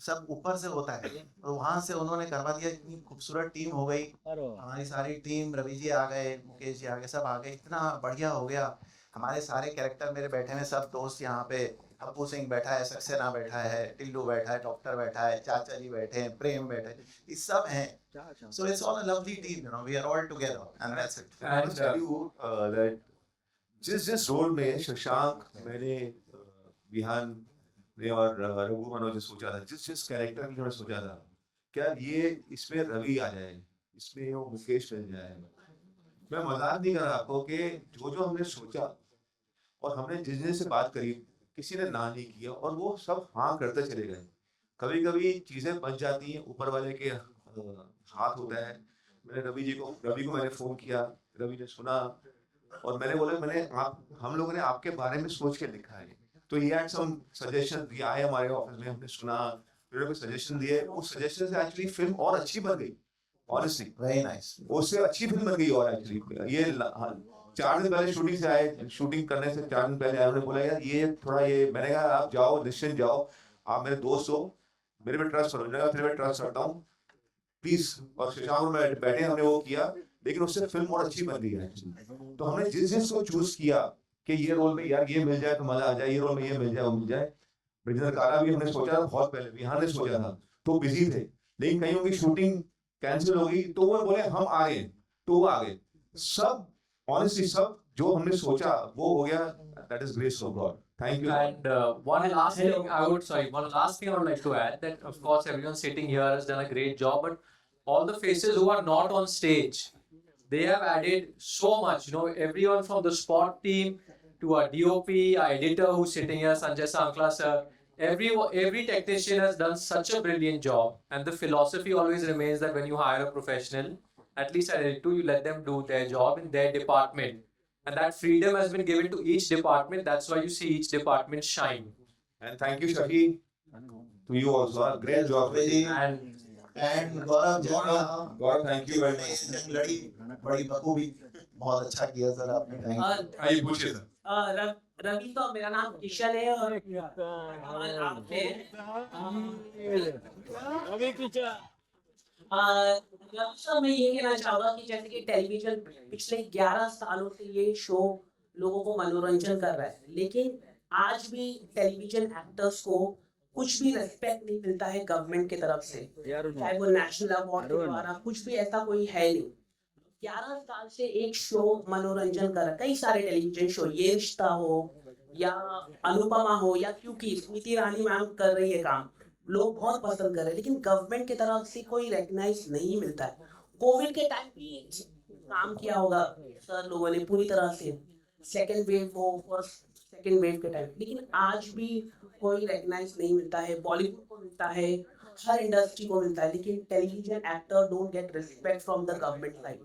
Speaker 5: सब ऊपर से होता है। तो वहां से उन्होंने करवा दिया, इतनी खूबसूरत टीम हो गई हमारी सारी टीम। रवि जी आ गए, मुकेश जी आ गए, सब आ गए, इतना बढ़िया हो गया। हमारे सारे कैरेक्टर मेरे बैठे हैं, सब दोस्त यहाँ पे, अप्पू सिंह बैठा है, सक्सेना बैठा है, टिल्लू बैठा है, डॉक्टर बैठा है, चाचा जी बैठे हैं, प्रेम बैठे हैं, ये सब हैं। So it's all a lovely team, you know, we are all together and that's it.
Speaker 4: And tell you that जिस रोल में शशांक, मैंने, विहान ने और रघु मनोज ने सोचा था, जिस कैरेक्टर में सोचा था, क्या ये इसमें रवि आ जाए, इसमें वो मुकेश बन जाए। मैं मजाक नहीं कर रहा आपको कि जो हमने सोचा और हमने जिस से बात करी, किसी ने ना नहीं किया और वो सब हाँ करते चले गए। कभी कभी चीजें बन जाती हैं, ऊपर वाले के हाथ होता है, मैंने रवि को मैंने फ़ोन किया, रवि ने सुना और मैंने बोला हम लोगों ने आपके बारे में सोच के लिखा है। तो ये हैड सम सजेशन दिया है हमारे ऑफिस में, हमने सुना, फिर कोई सजेशन दिए, उस सजेशन से एक्चुअली फिल्म और अच्छी बन गई, ऑनेस्टली
Speaker 5: वेरी नाइस,
Speaker 4: उससे अच्छी फिल्म बन गई। और एक्चुअली ये 4 दिन पहले शूटिंग से आए, शूटिंग करने से 4 दिन पहले आए, उन्होंने बोला यार ये थोड़ा ये, मैंने कहा आप जाओ, निश्चिंत जाओ, आप मेरे दोस्त हो, मेरे पे ट्रस्ट करो, तेरे पे ट्रस्ट करता हूँ प्लीज। और शशांक में बैठे हमने वो किया, लेकिन उससे फिल्म और अच्छी बन गई है। तो हमने जिस को चूज किया कि ये रोल में यार ये मिल जाए तो मजा आ जाए, ये रोल में ये मिल जाए वो मिल जाए। ब्रिजेंद्र कारा भी हमने सोचा था बहुत पहले, बिहार ने सोचा था, तो बिजी थे, लेकिन कहीं उनकी शूटिंग कैंसिल हो गई, तो वो बोले हम आ गए, तो वो आ गए। सब ऑनेस्टली सब जो हमने सोचा वो हो गया। That is grace of God, thank you.
Speaker 1: And one last thing I would like to add, that of course everyone sitting here has done a great job, but all the faces who are not on stage, they have added so much. You know, everyone from the spot team to our DOP, our editor who's sitting here, Sanjay Sankla sir, every technician has done such a brilliant job. And the philosophy always remains that when you hire a professional, at least at Editor, you let them do their job in their department. And that freedom has been given to each department. That's why you see each department shine.
Speaker 4: And thank you, Shaki, to you also. Great job.
Speaker 5: And Gaurav
Speaker 4: thank you very much.
Speaker 5: जंग लड़ी बड़ी बखूबी, बहुत अच्छा किया sir आपने, thank
Speaker 4: आइए पूछिए सर।
Speaker 15: रवि, तो मेरा नाम किशन है और सर मैं ये कहना चाहूँगा कि जैसे कि टेलीविजन पिछले 11 सालों से ये शो लोगों को मनोरंजन कर रहा है, लेकिन आज भी टेलीविजन एक्टर्स को कुछ भी रेस्पेक्ट नहीं मिलता है गवर्नमेंट की तरफ से, चाहे वो नेशनल अवार्ड के द्वारा, कुछ भी ऐसा कोई है नहीं। 11 साल से एक शो मनोरंजन कर रहा है, कई सारे टेलीविजन शो, ये रिश्ता हो या अनुपमा हो या क्योंकि स्मृति ईरानी मैम कर रही है काम, लोग बहुत पसंद कर रहे हैं, लेकिन गवर्नमेंट की तरफ से कोई रिकॉग्नाइज नहीं मिलता है। कोविड के टाइम भी काम किया होगा सर लोगों ने पूरी तरह से, सेकेंड वेव हो, फर्स्ट सेकेंड वेव के टाइम, लेकिन आज भी कोई रिकॉग्नाइज नहीं मिलता है। बॉलीवुड को मिलता है, हर इंडस्ट्री को मिलता है, लेकिन television actor don't get respect from the government side.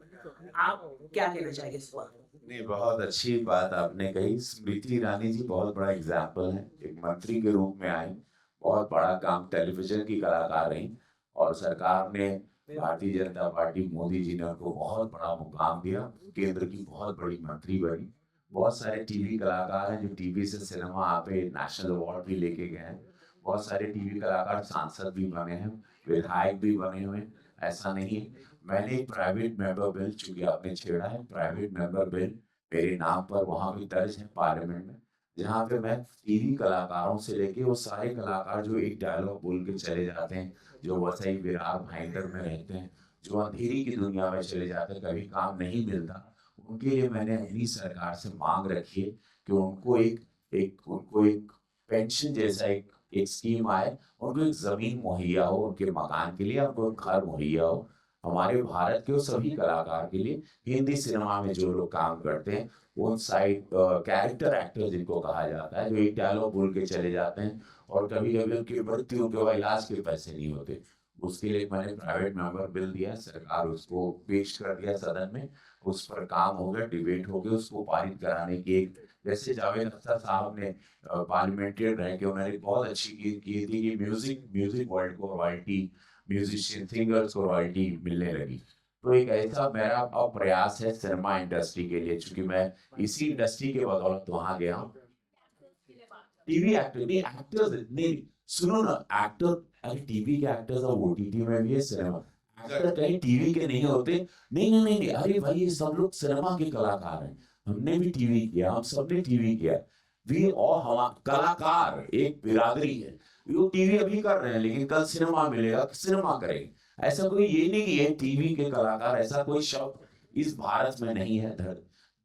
Speaker 15: आप क्या कहना चाहेंगे इस पर?
Speaker 7: नहीं, बहुत अच्छी बात आपने कही। स्मृति ईरानी जी बहुत बड़ा एग्जाम्पल है, एक मंत्री के रूप में आई, बहुत बड़ा काम, टेलीविजन की कलाकार रही, और सरकार ने, भारतीय जनता पार्टी, मोदी जी ने उनको बहुत बड़ा मुकाम दिया, केंद्र की बहुत बड़ी मंत्री बनी। बहुत सारे टीवी कलाकार हैं जो टीवी से सिनेमा आ पे नेशनल अवार्ड भी लेके गए हैं। बहुत सारे टीवी कलाकार सांसद भी बने हैं, विधायक भी बने हुए हैं, ऐसा नहीं। मैंने एक प्राइवेट मेंबर बिल, चूंकि आपने छेड़ा है, प्राइवेट मेंबर बिल मेरे नाम पर वहाँ भी दर्ज है पार्लियामेंट में, जहाँ पे मैं टीवी कलाकारों से लेके वो सारे कलाकार जो एक डायलॉग बोल के चले जाते हैं, जो वसई विरार भाईंदर में रहते हैं, जो अंधेरी की दुनिया में चले जाते हैं, कभी काम नहीं मिलता, उनके लिए मैंने अपनी सरकार से मांग रखी है कि उनको एक पेंशन जैसा एक स्कीम आए, उनको एक जमीन मुहैया हो उनके मकान के लिए, उनको घर मुहैया हो। हमारे भारत के सभी कलाकार के लिए, हिंदी सिनेमा में जो लोग काम करते हैं, उन साइड कैरेक्टर एक्टर जिनको कहा जाता है, जो एक डायलॉग बोल के चले जाते हैं और कभी कभी उनकी मृत्यु के इलाज के पैसे नहीं होते, उसके लिए मैंने प्राइवेट मेंबर बिल दिया, सरकार उसको पेश कर दिया सदन में, उस पर काम हो गया, डिबेट हो गया, उसको पारित कराने की एक, जैसे जावेद अख्तर साहब ने पार्लियामेंटेरियन रह के उन्होंने बहुत अच्छी की थी कि म्यूजिक वर्ल्ड को रॉयल्टी, म्यूजिशियन सिंगर्स को रॉयल्टी मिलने लगी। तो एक ऐसा मेरा अब प्रयास है सिनेमा इंडस्ट्री के लिए, चूंकि मैं इसी इंडस्ट्री के बदौलत वहां गया हूँ। टीवी एक्टर नहीं, एक्टर्स नहीं, सुनो ना, एक्टर, अरे टीवी के एक्टर्स और ओटीटी में भी है, सिनेमा एक्टर कहीं टीवी के नहीं होते। नहीं, अरे भाई ये सब लोग सिनेमा के कलाकार हैं, हमने भी टीवी किया, हम सबने टीवी किया, वी और हम कलाकार एक बिरादरी है, वो टीवी अभी कर रहे हैं लेकिन कल सिनेमा मिलेगा, सिनेमा करेंगे। ऐसा कोई ये नहीं कि ये टीवी के कलाकार, ऐसा कोई शब्द इस भारत में नहीं है।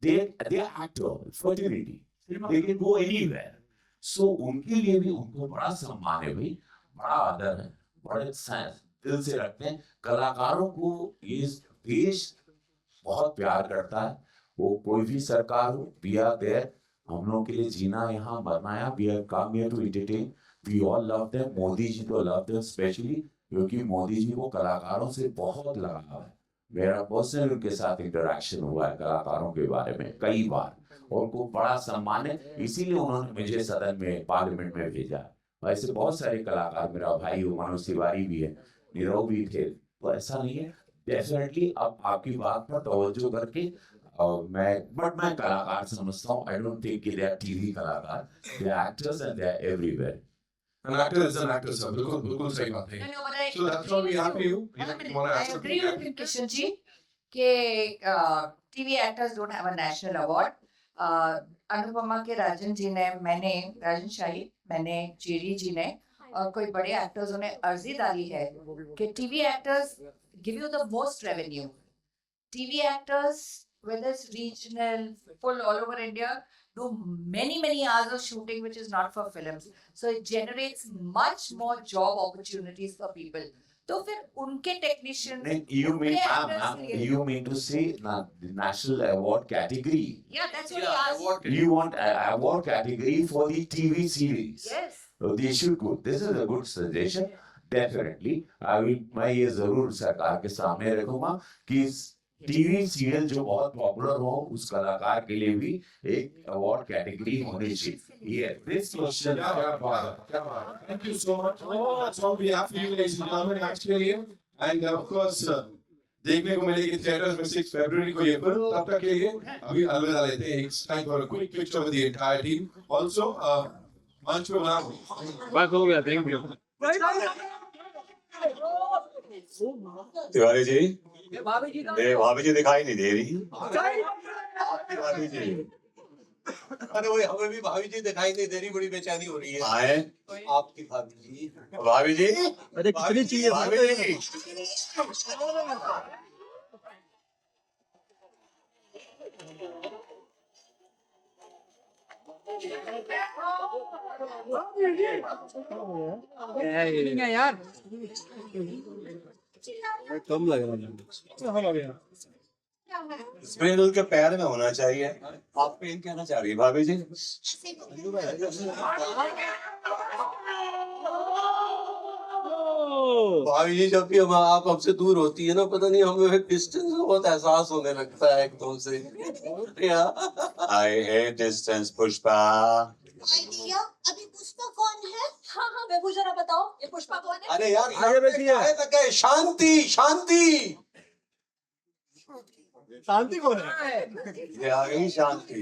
Speaker 7: They actor fertility, they can go anywhere. So उनके लिए भी उनको बड़ा सम्मान है भाई, बड़ा आदर है, बड़े दिल से रखते हैं। कलाकारों को ये देश बहुत प्यार करता है, वो कोई भी सरकार हो, वी आर देयर, हम लोगों के लिए जीना यहाँ मरना है, we are come here to entertain, we all love them. Modi ji तो लव देम स्पेशली, क्योंकि मोदी जी को कलाकारों से बहुत लगाव है, मेरा पर्सनल उनके साथ इंटरेक्शन हुआ है कलाकारों के बारे में कई बार, और उनको बड़ा सम्मान है, इसीलिए उन्होंने मुझे सदन में पार्लियामेंट में भेजा। वैसे बहुत सारे कलाकार, मेरा भाई मनोज तिवारी भी है, नीरव भी थे, तो ऐसा नहीं है। डेफिनेटली अब आपकी बात पर तवज्जो करके मैं कलाकार समझता हूँ। I don't think they are TV कलाकार, they are actors and they are everywhere.
Speaker 16: An actor is an actor, sir. बिल्कुल सही बात है।
Speaker 10: No, but I
Speaker 16: So that's why we have you.
Speaker 13: I
Speaker 16: You want to ask
Speaker 13: agree with him, Kishan ji, कि TV actors don't have a national award. Anupama के राजन जी ने, मैंने राजन शाही, मैंने cherry जी ने और कोई बड़े एक्टर्स ने अर्जी डाली है कि TV actors give you the most revenue. TV actors, whether it's regional, full all over India, do many hours of shooting which is not for films. So it generates much more job opportunities for people. तो फिर उनके technician,
Speaker 7: You mean, ma'am, you mean to say the national award category?
Speaker 13: Yeah, that's what he asked.
Speaker 7: You want an award category for the TV series?
Speaker 13: Yes.
Speaker 7: So they should go. This is a good suggestion. Definitely, मैं ये जरूर सरकार के सामने रखूंगा कि TV serial जो बहुत पॉपुलर हो उस कलाकार के लिए भी एक अवार्ड कैटेगरी होनी चाहिए। This question.
Speaker 16: क्या बात है। Thank you so much. That's all we have for you, ladies and gentlemen, actually. And of course, देखने को मिलेगी थिएटर्स में 6 फरवरी को ये फिल्म। तब तक के लिए अभी अलविदा लेते हैं। It's time for a quick picture with the entire team. Also, मंच पे बना।
Speaker 2: बस हो गया, थैंक यू।
Speaker 6: तिवारी जी, भाभी जी दिखाई नहीं दे रही। भाभी जी,
Speaker 9: अरे वो हमें भी भाभी जी दिखाई नहीं दे रही, बड़ी बेचैनी हो रही है।
Speaker 6: आए
Speaker 9: आपकी भाभी जी,
Speaker 6: भाभी जी,
Speaker 2: अरे कितनी चाहिए
Speaker 6: भाभी जी।
Speaker 2: यार कम लग रहा है।
Speaker 6: स्प्रे दूध के पैर में होना चाहिए। आप पेन कहना चाह रही है भाभी जी?
Speaker 9: भाभी जी जब भी हम आप हमसे दूर होती है ना, पता नहीं हमें डिस्टेंस का बहुत एहसास होने लगता है एकदम से।
Speaker 6: I hate distance, Pushpa.
Speaker 13: अभी पुष्पा कौन है? हाँ, मैं पूछ रहा, बताओ ये पुष्पा कौन है?
Speaker 9: अरे यार आगे बैठिए। शांति शांति
Speaker 2: शांति कौन है?
Speaker 6: ये आ गई शांति।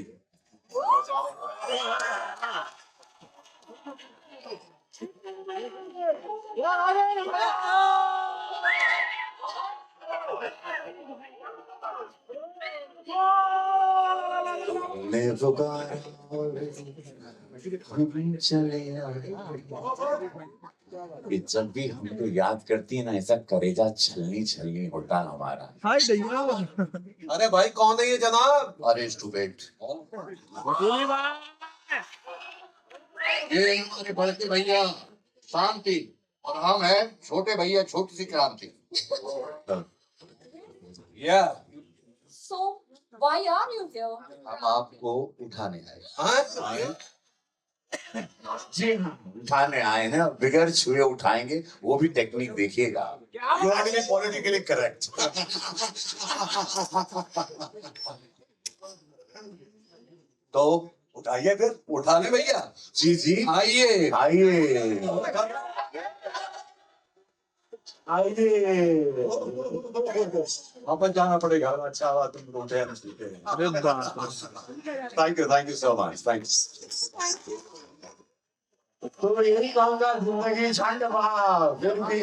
Speaker 7: मैं पुकारा चले जब भी हमको याद करती है ना, ऐसा करेजा छलनी छलनी होता हमारा।
Speaker 9: अरे भाई कौन है ये जनाब?
Speaker 12: अरे स्टूपिड, ये हमारे बड़े भैया शांति और हम हैं छोटे भैया छोटी सी क्रांति।
Speaker 13: So why are you here?
Speaker 12: हम आपको उठाने आए।
Speaker 7: जी उठाने आए हैं, बिगर छुए उठाएंगे, वो भी टेक्निक देखिएगा।
Speaker 6: Politically correct.
Speaker 12: तो
Speaker 6: उठाइए फिर।
Speaker 9: उठाने भैया
Speaker 7: जी जी
Speaker 9: आइए
Speaker 7: आइए
Speaker 6: वापस जाना पड़ेगा। अच्छा हुआ तुम उठे। Thank you so much, thanks.
Speaker 7: तो यही कहूँगा, जिंदगी छंड फिर भी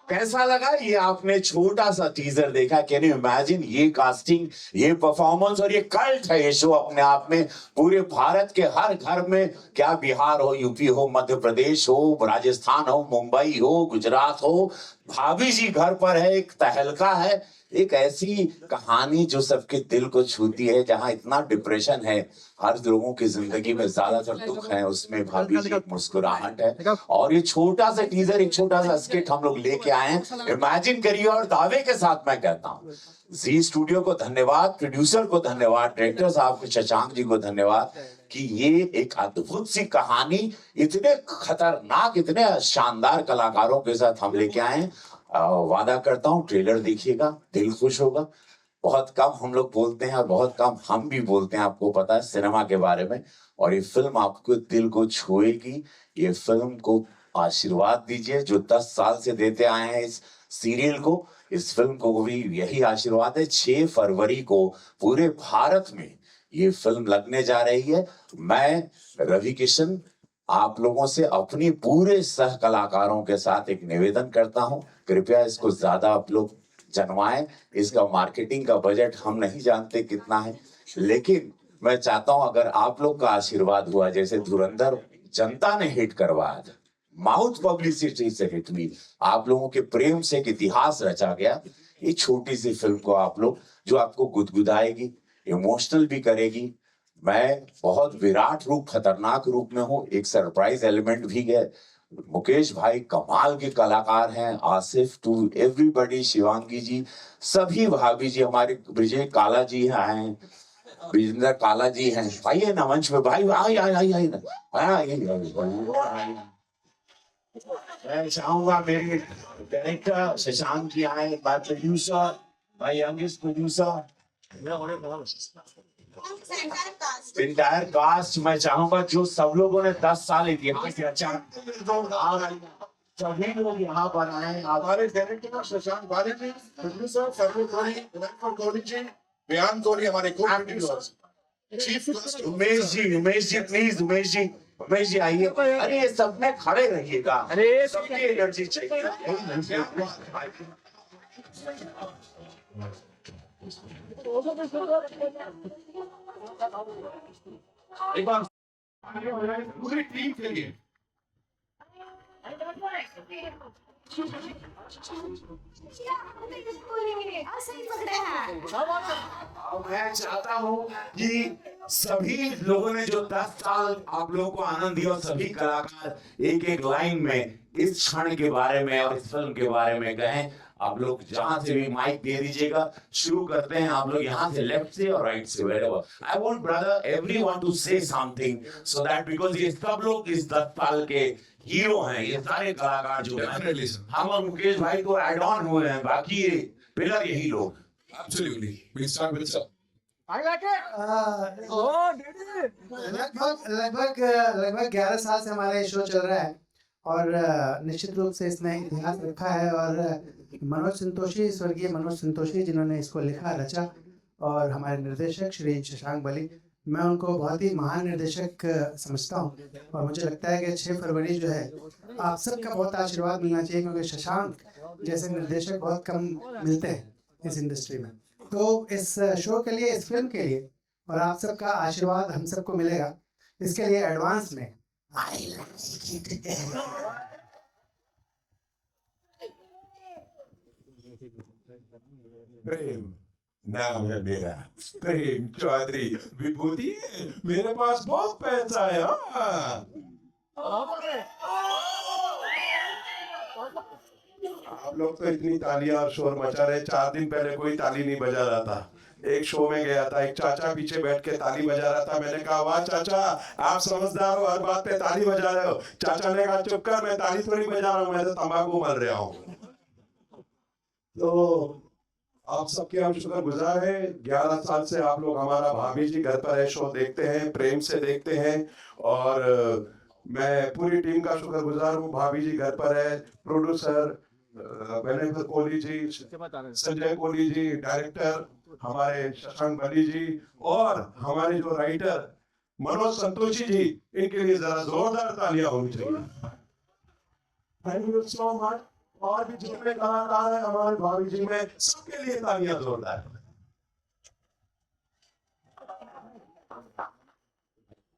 Speaker 7: कैसा लगा ये आपने छोटा सा टीजर देखा? कैन यू इमेजिन, ये कास्टिंग, ये परफॉर्मेंस और ये कल्ट है ये शो अपने आप में। पूरे भारत के हर घर में, क्या बिहार हो, यूपी हो, मध्य प्रदेश हो, राजस्थान हो, मुंबई हो, गुजरात हो, भाभी जी घर पर है, एक तहलका है, एक ऐसी कहानी जो सबके दिल को छूती है, जहाँ इतना डिप्रेशन है, हर लोगों की जिंदगी में ज्यादातर दुख है, उसमें भाभी जी एक मुस्कुराहट है। और ये छोटा सा टीजर, एक छोटा सा स्किट हम लोग लेके आए हैं। इमेजिन करिए, और दावे के साथ मैं कहता हूँ, जी स्टूडियो को धन्यवाद, प्रोड्यूसर को धन्यवाद, डायरेक्टर साहब को, शशांक जी को धन्यवाद कि ये एक अद्भुत सी कहानी इतने खतरनाक, इतने शानदार कलाकारों के साथ हम लेके आए हैं। वादा करता हूँ ट्रेलर देखिएगा, दिल खुश होगा। बहुत कम हम लोग बोलते हैं और बहुत कम हम भी बोलते हैं, आपको पता है, सिनेमा के बारे में। और ये फिल्म आपको दिल को छुएगी। ये फिल्म को आशीर्वाद दीजिए जो 10 साल से देते आए हैं इस सीरियल को। इस फिल्म को भी यही आशीर्वाद है। 6 फरवरी को पूरे भारत में ये फिल्म लगने जा रही है। मैं रवि किशन आप लोगों से अपनी पूरे सह कलाकारों के साथ एक निवेदन करता हूं, कृपया इसको ज्यादा आप लोग जनवाएं। इसका मार्केटिंग का बजट हम नहीं जानते कितना है, लेकिन मैं चाहता हूं अगर आप लोग का आशीर्वाद हुआ, जैसे धुरंधर जनता ने हिट करवाया था, माउथ पब्लिसिटी से हिट हुई, आप लोगों के प्रेम से एक इतिहास रचा गया। ये छोटी सी फिल्म को आप लोग, जो आपको गुदगुदाएगी, इमोशनल भी करेगी। मैं बहुत विराट रूप, खतरनाक रूप में हूँ, एक सरप्राइज एलिमेंट भी है। मुकेश भाई कमाल के कलाकार हैं, आसिफ टू एवरीबॉडी, शिवांगी जी, सभी भाभी जी, हमारे विजय काला जी आए हैं, विजेंद्र काला जी हैं, आइए ना मंच पे भाई, आइए ना। मैं चाहूंगा मेरे डायरेक्टर शशांक जी आए, my producer, my youngest producer, entire cast. मैं चाहूंगा जो सब लोगों ने 10 साल इतिहास रचा, सभी लोग यहाँ पर आए।
Speaker 16: हमारे डायरेक्टर शशांक वाले जी, प्रोड्यूसर सरवीर कोहली, डायरेक्टर कोहली जी, बयान कोहली, हमारे को producers, chief
Speaker 7: Umesh ji please, Umesh ji आइए। अरे ये सब में खड़े रहिएगा, अरे सबकी एनर्जी चाहिए।
Speaker 16: एक बार पूरी टीम के लिए
Speaker 7: मैं चाहता हूँ कि सभी लोगों ने जो 10 साल आप लोगों को आनंद दिया, सभी कलाकार एक एक लाइन में इस क्षण के बारे में और इस फिल्म के बारे में कहें। आप लोग जहां से भी माइक दे दीजिएगा, शुरू करते हैं। आप लोग यहाँ से लेफ्ट से और राइट से, wherever। I want brother everyone to say something so that because ये सब लोग इस 10 साल के हीरो हैं, ये सारे कलाकार जो हैं, हम और मुकेश भाई तो एड ऑन हुए हैं, बाकी ये पिलर यही लोग।
Speaker 16: Absolutely. We'll start with sir.
Speaker 17: लगभग 11 साल से हमारा ये शो चल रहा है और निश्चित रूप से इसने इतिहास रखा है। और मनोज संतोषी, स्वर्गीय मनोज संतोषी, जिन्होंने इसको लिखा, रचा, और हमारे निर्देशक श्री शशांक बली, मैं उनको बहुत ही महान निर्देशक समझता हूँ। और मुझे लगता है कि 6 फरवरी जो है, आप सबका बहुत आशीर्वाद मिलना चाहिए, क्योंकि शशांक जैसे निर्देशक बहुत कम मिलते हैं इस इंडस्ट्री में। तो इस शो के लिए, इस फिल्म के लिए, और आप सबका आशीर्वाद हम सबको मिलेगा, इसके लिए एडवांस में
Speaker 11: प्रेम नाम है मेरा, प्रेम चौधरी विभूति। मेरे पास बहुत पैसा है। आप लोग तो इतनी तालियां और शोर मचा रहे, 4 दिन पहले कोई ताली नहीं बजा रहा था। एक शो में गया था, एक चाचा पीछे बैठ के ताली बजा रहा था। मैंने कहा वाह चाचा, आप समझदार हो, हर बात पे ताली बजा रहे हो। चाचा ने कहा चुप कर, मैं ताली थोड़ी बजा रहा हूँ, मैं तो तंबाकू मल रहा हूँ। तो आप सबके हम शुक्रगुजार हैं। 11 साल से आप लोग हमारा भाभी जी घर पर है शो देखते हैं, प्रेम से देखते हैं। और मैं पूरी टीम का शुक्रगुजार हूँ। भाभी जी घर पर है, प्रोड्यूसर बेनेंद्र कोहली जी, संजय कोहली जी, डायरेक्टर हमारे शशांक बली जी, और हमारे जो राइटर मनोज संतोषी जी, इनके लिए जरा जोरदार तालियां होनी चाहिए। Thank you so much. और भी जितने कलाकार हैं हमारे भाभी जी में, सबके लिए तालियां जोरदार।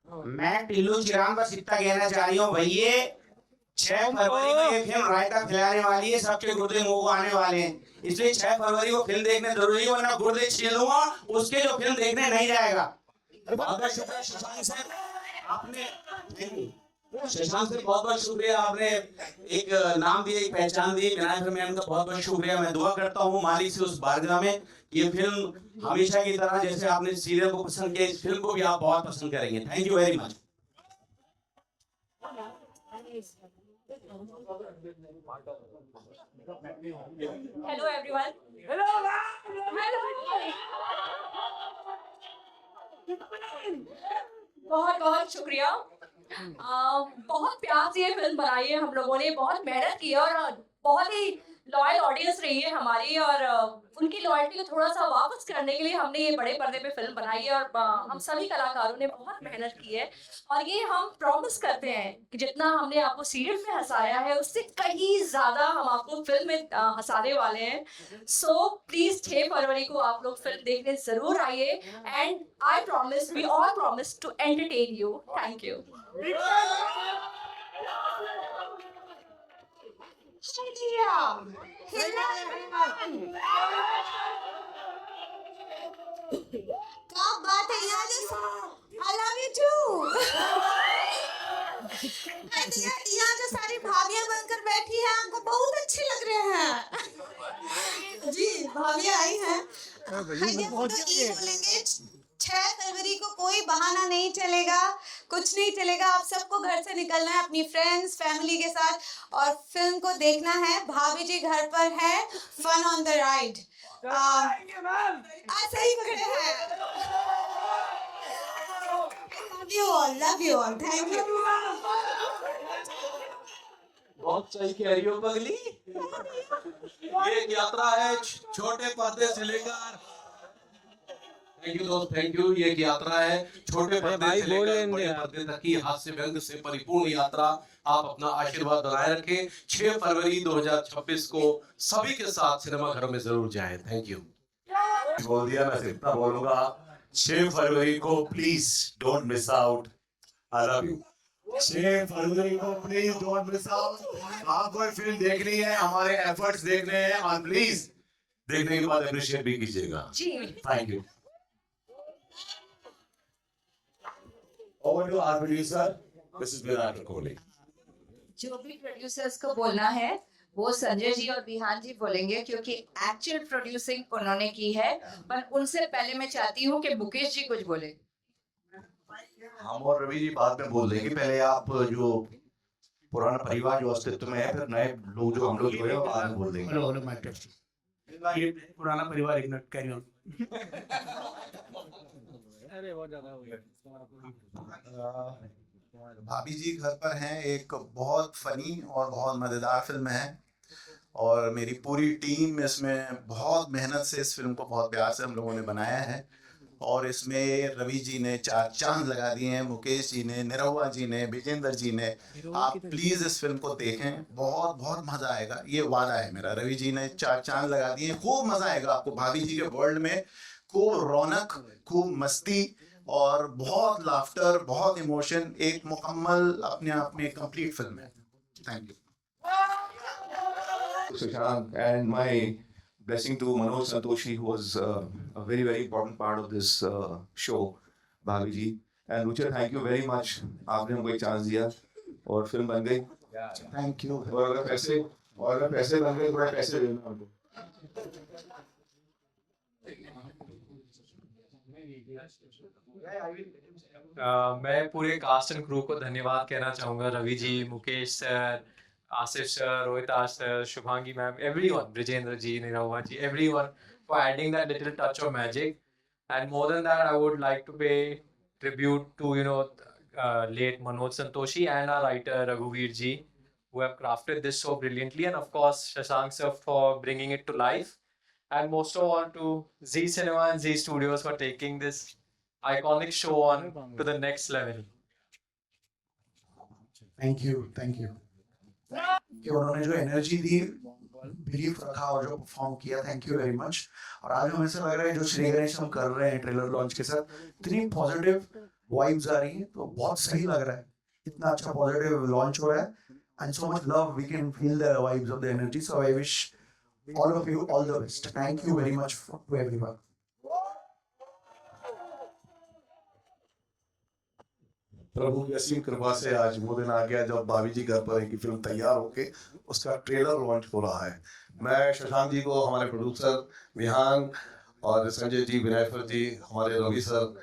Speaker 18: मैं टिल्लू चिराम बस इतना कहना चाह रही हूँ भैया, 6 फरवरी को ये फिल्म रायता खिलाने वाली है, सबके गुर्दे मुंह को आने वाले हैं, इसलिए 6 फरवरी को फिल्म देखने जरूरी है, वरना गुर्दे छील दूंगा उसके जो फिल्म देखने नहीं जाएगा। बहुत बहुत शुक्रिया शशांक सर, आपने शशांक से बहुत बहुत शुक्रिया, आपने एक नाम दिया, एक पहचान दी विनायक मैम का, बहुत बहुत शुक्रिया। मैं दुआ करता हूँ मालिक से उस बारगाह में, ये फिल्म हमेशा की तरह जैसे आपने सीरियल को पसंद किया, इस फिल्म को भी आप बहुत पसंद करेंगे। Thank you very much.
Speaker 19: Hello everyone. Hello. बहुत बहुत शुक्रिया। बहुत प्यार से ये फिल्म बनाई है हम लोगों ने, बहुत मेहनत की है और बहुत ही लॉयल ऑडियंस रही है हमारी, और उनकी लॉयल्टी को थोड़ा सा वापस करने के लिए हमने ये बड़े पर्दे पे फिल्म बनाई है, और हम सभी कलाकारों ने बहुत मेहनत की है। और ये हम प्रॉमिस करते हैं कि जितना हमने आपको सीरियल में हंसाया है उससे कहीं ज़्यादा हम आपको फिल्म में हंसाने वाले हैं। सो प्लीज़ 6 फरवरी को आप लोग फिल्म देखने ज़रूर आइए, and I promise, we all promise to entertain you. Thank you.
Speaker 20: क्या बात है यार, I love you too। यहाँ जो सारी भाभियाँ बनकर बैठी हैं हमको बहुत अच्छे लग रहे हैं। जी भाभियाँ आई हैं। ये बोलेंगे 6 फरवरी को कोई बहाना नहीं चलेगा, कुछ नहीं चलेगा। आप सबको घर से निकलना है अपनी फ्रेंड्स फैमिली के साथ और फिल्म को देखना है। भाभी जी घर पर है, फन ऑन द राइड। सही पकड़े हैं। Love you all, thank you.
Speaker 9: बहुत सही कह रही हो पगली। ये एक यात्रा है छोटे पर्दे से लेकर, थैंक यू दोस्त, थैंक यू। ये एक यात्रा है छोटे पर्दे से लेकर बड़े पर्दे तक की हास्य व्यंग से परिपूर्ण यात्रा। आप अपना आशीर्वाद बनाए रखें। 6 फरवरी 2026 को सभी के साथ सिनेमा घरों में जरूर जाएं। Thank you.
Speaker 6: बोल दिया, मैं इतना बोलूंगा। 6 फरवरी को please don't miss out. I love you.
Speaker 11: 6 फरवरी को प्लीज डोंट मिस आउट। आपको फिल्म देखनी है, हमारे एफर्ट्स देखने हैं, और प्लीज
Speaker 6: देखने के बाद अप्रिशिएट भी कीजिएगा।
Speaker 19: जी
Speaker 6: thank you.
Speaker 11: Over to our producer,
Speaker 6: Mrs. Vinay Kohli.
Speaker 13: जो भी प्रोड्यूसर्स को बोलना है वो संजय जी और बिहान जी बोलेंगे, क्योंकि एक्चुअल प्रोड्यूसिंग उन्होंने की है। पर उनसे पहले मैं चाहती हूँ कि मुकेश जी कुछ बोले।
Speaker 12: हम और रवि जी बाद में बोल देंगे। पहले आप जो पुराना परिवार जो अस्तित्व में है, फिर नए लोग जो हम लोग जो है बाद में बोल देंगे।
Speaker 14: ये पुराना परिवार एक मिनट कैरी ऑन।
Speaker 2: अरे बहुत ज्यादा हो गया।
Speaker 5: भाभी जी घर पर हैं। एक बहुत फनी और बहुत मज़ेदार फिल्म है, और मेरी पूरी टीम इसमें बहुत मेहनत से इस फिल्म को बहुत प्यार से हम लोगों ने बनाया है। और इसमें रवि जी ने 4 चांद लगा दिए हैं, मुकेश जी ने, निरहुआ जी ने, विजेंद्र जी ने। आप प्लीज़ इस फिल्म को देखें, बहुत बहुत मज़ा आएगा, ये वादा है मेरा। रवि जी ने 4 चांद लगा दिए हैं, खूब मज़ा आएगा आपको भाभी जी के वर्ल्ड में। खूब रौनक, खूब मस्ती और बहुत लाफ्टर, बहुत इमोशन। एक मुकम्मल अपने आप में कंप्लीट फिल्म है। Thank you.
Speaker 4: Sushant, and my blessing to Manoj Santoshi, who was a very, very important part of this show, Bhavi ji. And Rucha, thank you very much. आपने हमको एक चांस दिया और फिल्म बन गई।
Speaker 5: Thank you.
Speaker 4: और अगर पैसे बन गए, थोड़ा पैसे देना हमको।
Speaker 1: मैं पूरे कास्ट एंड क्रू को धन्यवाद कहना चाहूँगा। Ravi ji, Mukesh sir, Asif sir, Rohitash sir, Shubhangi ma'am, everyone, Brijendra ji, Nirawa ji, everyone for adding that little touch of magic. And more than that, I would like to pay tribute to late Manoj Santoshi and our writer Raghuveer ji, who have crafted this so brilliantly, and of course Shashank sir for bringing it to life, and most of all to Z Cinema and Z Studios for taking this iconic show on to the next level.
Speaker 14: Thank you कि उन्होंने जो energy दी, belief रखा और जो perform किया, thank you very much. और आज हमें ऐसा लग रहा है जो श्री गणेश हम कर रहे हैं ट्रेलर लॉन्च के साथ, इतनी पॉजिटिव वाइब्स आ रही हैं, तो बहुत सही लग रहा है। इतना अच्छा पॉजिटिव लॉन्च हो रहा है, and so much love, we can feel the vibes of the energy. So I wish all of you all the best. Thank you very much to everyone.
Speaker 11: प्रभु की असीम कृपा से आज वो दिन आ गया जब भाभी जी घर पर की फिल्म तैयार होके उसका ट्रेलर लॉन्च हो रहा है। मैं शशांक जी को, हमारे प्रोड्यूसर विहान और संजय जी, विनायक जी, हमारे रवि सर,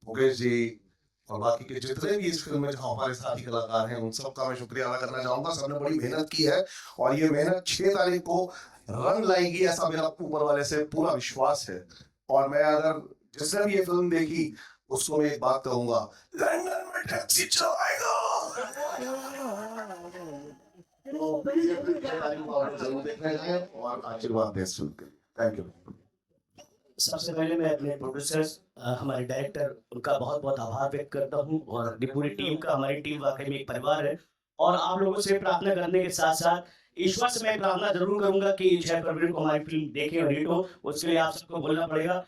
Speaker 11: मुकेश जी,
Speaker 21: और बाकी के जितने भी इस फिल्म में जो हमारे साथी कलाकार हैं उन सबका मैं शुक्रिया अदा करना चाहूंगा। सबने बड़ी मेहनत की है और ये मेहनत 6 तारीख को रंग लाएगी, ऐसा मेरा ऊपर वाले से पूरा विश्वास है। और मैं अगर जिसने भी ये फिल्म देखी उसको मैं एक बात कहूंगा, लंदन में टैक्सी चलाएगा। जरूर देखने जाए और आशीर्वाद दें फिल्म के। Thank you.
Speaker 22: सबसे पहले मैं अपने प्रोड्यूसर्स, हमारे डायरेक्टर, उनका बहुत बहुत आभार व्यक्त करता हूँ और पूरी टीम का। हमारी टीम वाकई में एक परिवार है और आप लोगों से प्रार्थना करने के साथ साथ ईश्वर से मैं प्रार्थना जरूर करूंगा कि 6 फरवरी को हमारी फिल्म देखें और हिट हो। उसके लिए आप सबको बोलना पड़ेगा,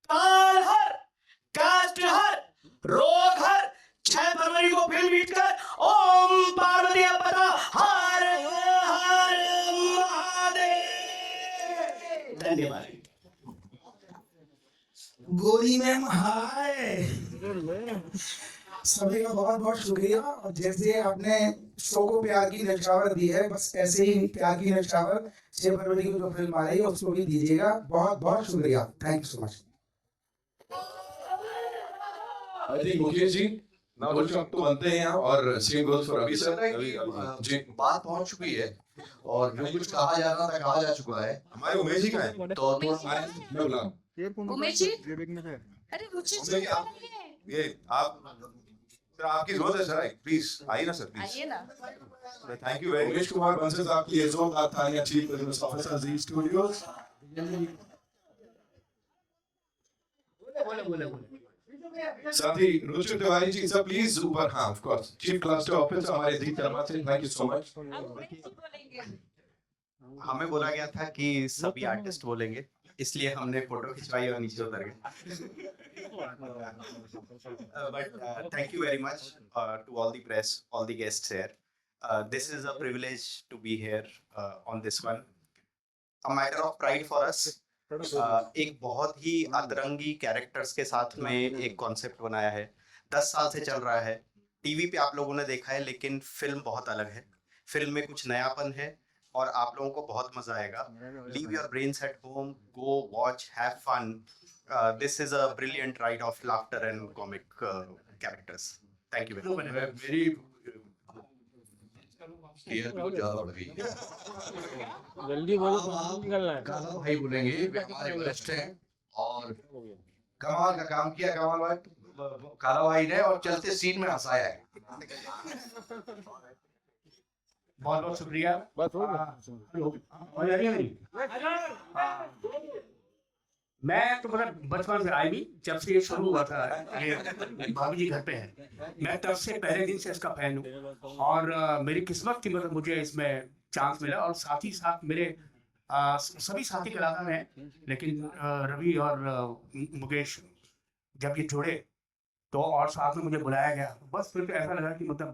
Speaker 22: काल हर, कास्ट हर, रोग हर, 6 फरवरी को फिल्म हिट कर ओम पार्वती पता हर हर महादेव। धन्यवाद।
Speaker 14: गोली मैम हाय, सभी का बहुत बहुत शुक्रिया। और जैसे आपने शो को प्यार की न्यौछावर दी है, बस ऐसे ही प्यार की न्यौछावर 6 फरवरी की जो फिल्म आ रही है उसको भी दीजिएगा। बहुत बहुत शुक्रिया। Thank you so much.
Speaker 16: I think Mukesh ji, now welcome to बनते हैं यहाँ और same goes for अभी सर।
Speaker 12: जी, बात पहुंच चुकी है और जो कुछ कहा जा रहा था कहा जा चुका है।
Speaker 4: हमारे उमेश जी का है
Speaker 12: तो थोड़ा
Speaker 16: मैं बुलाऊं।
Speaker 10: उमेश जी, अरे रुचि जी,
Speaker 4: ये आप सर, आपकी जरूरत है सर, प्लीज आइए ना सर, प्लीज
Speaker 10: आइए ना।
Speaker 4: Thank you very
Speaker 16: Umesh Kumar Bansal साहब की लिएजन थानिया चीफ बिजनेस ऑफिसर जी स्टूडियोज। साथ ही रुचि तिवारी जी सर प्लीज ऊपर। हाँ of course, chief cluster officer हमारे जी शर्मा से, थैंक यू सो मच।
Speaker 23: हमें बोला गया था कि सभी आर्टिस्ट बोलेंगे, इसलिए हमने फोटो खिंचवाई और नीचे उतर गए। But thank you very much to all the press, all the guests here. This is a privilege to be here on this one, a matter of pride for us. एक बहुत ही अतरंगी कैरेक्टर्स के साथ में एक कॉन्सेप्ट बनाया है, 10 साल से चल रहा है। टीवी पे आप लोगों ने देखा है, लेकिन फिल्म बहुत अलग है। फिल्म में कुछ नयापन है और आप लोगों को बहुत मजा आएगा। Leave your brains at home, go watch, have fun. This is a brilliant ride of laughter and comic characters. Thank you very much.
Speaker 12: मेरी ज्यादा बढ़ गई।
Speaker 2: जल्दी बोलो, निकलना है।
Speaker 12: काला भाई बोलेंगे, वे हमारे वरिष्ठ हैं और कमाल का काम किया कमाल भाई, काला भाई ने, और चलते सीन में हंसाया है।
Speaker 22: बहुत बहुत शुक्रिया। मैं तो मतलब बचपन से आई भी, जब से ये शुरू हुआ था, ये भाभी जी घर पे है, मैं तब से पहले दिन से इसका फैन हूँ और मेरी किस्मत थी, मतलब मुझे इसमें चांस मिला। और साथ ही साथ मेरे सभी साथी कलाकार हैं, लेकिन रवि और मुकेश जब ये जुड़े तो और साथ में मुझे बुलाया गया, बस फिर तो ऐसा लगा कि मतलब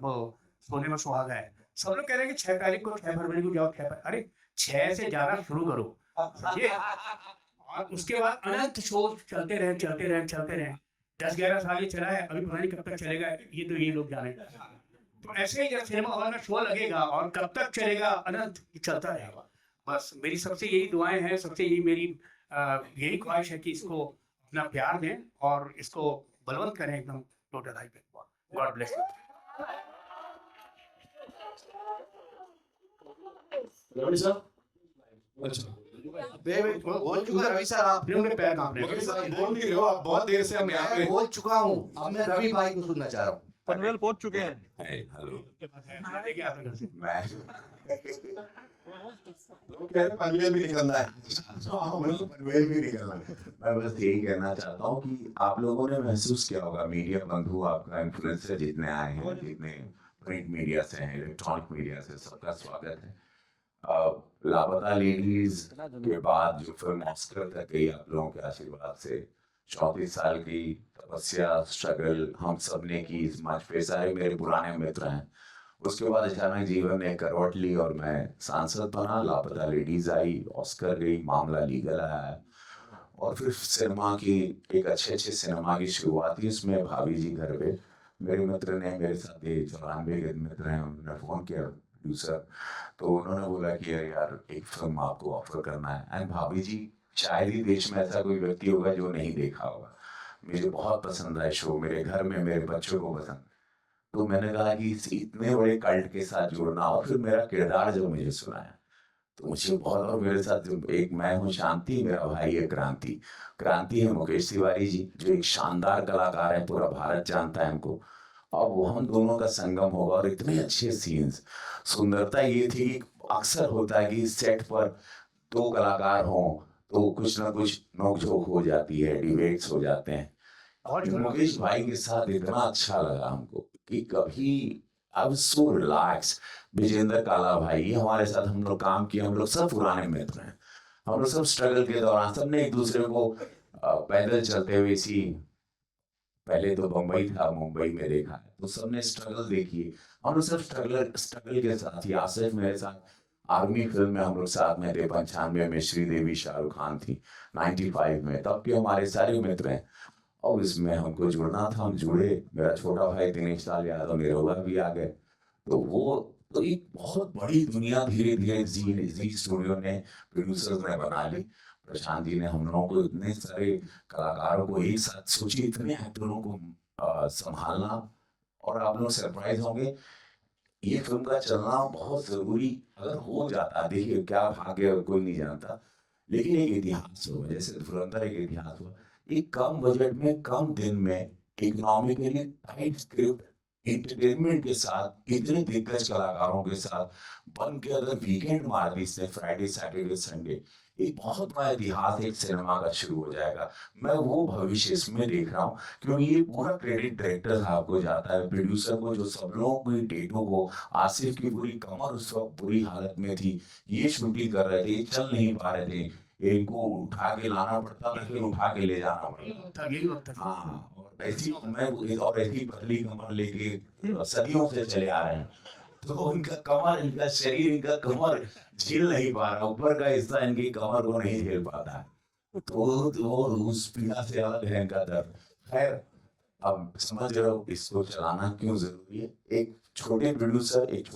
Speaker 22: सोने में सुहागा है। सब लोग कह रहे हैं कि 6 तारीख को, 6 फरवरी को जाओ, अरे 6 से जाना शुरू करो ये, और उसके बाद अनंत शो चलते रहे 10-11 साल ये चला है, अभी पता नहीं कब तक चलेगा, ये तो ये लोग जाने। तो ऐसे ही जब सिनेमा हॉल में शो लगेगा और कब तक चलेगा, अनंत चलता रहेगा। बस मेरी सबसे यही दुआएं हैं, सबसे यही मेरी यही ख्वाहिश है कि इसको अपना प्यार दें और इसको बलवंत करें एकदम टोटल हाई पे। God bless you.
Speaker 16: Ravi sir, अच्छा
Speaker 12: बोल चुका रवि सर, आप
Speaker 22: पैर कांप रहे
Speaker 16: हैं। बोल नहीं रहे हो आप, बहुत देर से हम यहाँ पे
Speaker 12: बोल चुका हूँ। अब मैं रवि भाई को सुनना चाह रहा हूँ।
Speaker 2: पनवेल पहुंच चुके हैं।
Speaker 7: हेलो,
Speaker 16: लोग कह रहे हैं पनवेल भी निकलना है।
Speaker 7: पनवेल भी निकलना है। मैं बस यही कहना चाहता हूँ कि आप लोगों ने महसूस किया होगा, मीडिया बंधु, आपका इन्फ्लुएंसर जितने आए हैं, जितने प्रिंट मीडिया से हैं, इलेक्ट्रॉनिक मीडिया से, सबका स्वागत है। लापता लेडीज के बाद जो फिल्म ऑस्कर तक गई आप लोगों के आशीर्वाद से, 34 साल की तपस्या, स्ट्रगल हम सब ने की इस मंच पे, सारे मेरे पुराने मित्र हैं। उसके बाद अचानक जीवन ने करवट ली और मैं सांसद बना, लापता लेडीज आई, ऑस्कर गई, मामला लीगल आया, और फिर सिनेमा की एक अच्छे सिनेमा की शुरुआत हुई। उसमें भाभी जी घर पे, मेरे मित्र ने, मेरे साथ 94 के मित्र हैं, उन्होंने फ़ोन किया प्रोड्यूसर, तो उन्होंने बोला कि यार एक फिल्म आपको ऑफर करना है। एंड भाभी जी, शायद ही देश में ऐसा कोई व्यक्ति होगा जो नहीं देखा होगा। मुझे बहुत पसंद आया शो, मेरे घर में मेरे बच्चों को पसंद। तो मैंने कहा कि इतने बड़े कल्ट के साथ जुड़ना, और फिर मेरा किरदार जब मुझे सुनाया तो मुझे बहुत, और मेरे साथ जो एक मैं हूँ शांति, मेरा भाई है क्रांति। क्रांति है मुकेश तिवारी जी, जो एक शानदार कलाकार है, पूरा भारत जानता है उनको। और वो हम दोनों का संगम होगा, और इतने अच्छे सीन्स। सुंदरता ये थी कि अक्सर होता है कि सेट पर दो कलाकार हों तो कुछ ना कुछ नोकझोंक हो जाती है, डिबेट्स हो जाते हैं। और मुकेश भाई के साथ इतना अच्छा लगा हमको कि कभी I was so relax. Vijendra काला भाई हमारे साथ हम लोग काम किए, हम लोग सब पुराने मित्र हैं। हम लोग सब स्ट्रगल के दौरान सबने एक दूसरे को पैदल चलते हुए इसी, पहले तो बम्बई था, मुंबई में देखा है, तो सबने स्ट्रगल देखी। हम लोग सब स्ट्रगल के साथ ही। आसिफ मेरे साथ आर्मी फिल्म में हम लोग साथ में थे, 95 में श्रीदेवी शाहरुख खान थी, 95 में, तब के हमारे सारे मित्र हैं। और इसमें हमको जुड़ना था, हम जुड़े। मेरा छोटा भाई दिनेश लाल यादव निरोगा भी आ गए। तो वो तो एक बहुत बड़ी दुनिया धीरे धीरे जी स्टूडियो ने, प्रोड्यूसर्स ने बना ली। प्रशांत जी ने हम लोगों को, इतने सारे कलाकारों को एक साथ, सोची इतने एक्टरों को संभालना। और आप लोग सरप्राइज होंगे, ये फिल्म का चलना बहुत जरूरी अगर हो जाता, देखिए क्या भाग्य कोई नहीं जानता, लेकिन एक इतिहास हुआ, जैसे धुरंधर एक इतिहास हुआ। एक कम बजट में, कम दिन में, इकोनॉमिकली टाइट स्क्रिप्ट, एंटरटेनमेंट के साथ, इतने दिग्गज कलाकारों के साथ बन के अगर वीकेंड मार दी इसने, फ्राइडे सैटरडे संडे, एक बहुत बड़ा इतिहास एक सिनेमा का शुरू हो जाएगा। मैं वो भविष्य इसमें देख रहा हूँ, क्योंकि ये पूरा क्रेडिट डायरेक्टर साहब को जाता है, प्रोड्यूसर को, जो सब लोगों की डेटों को। आसिफ की पूरी कमर उस वक्त बुरी हालत में थी, ये शूटिंग कर रहे थे, चल नहीं पा रहे थे, इनको उठा के लाना पड़ता था, फिर उठा के ले जाना पड़ता। हाँ, और ऐसी मैं, और ऐसी पतली कमर लेके सदियों से चले आ रहे हैं, तो उनका कमर, इनका शरीर, इनका कमर झेल नहीं पा रहा, ऊपर का हिस्सा इनकी कमर को नहीं झेल पाता है। तो वो उस पीड़ा से अलग है इनका दर्द। खैर, अब समझ रहे हो इसको चलाना क्यों जरूरी है। एक छोटे प्रोड्यूसर, एक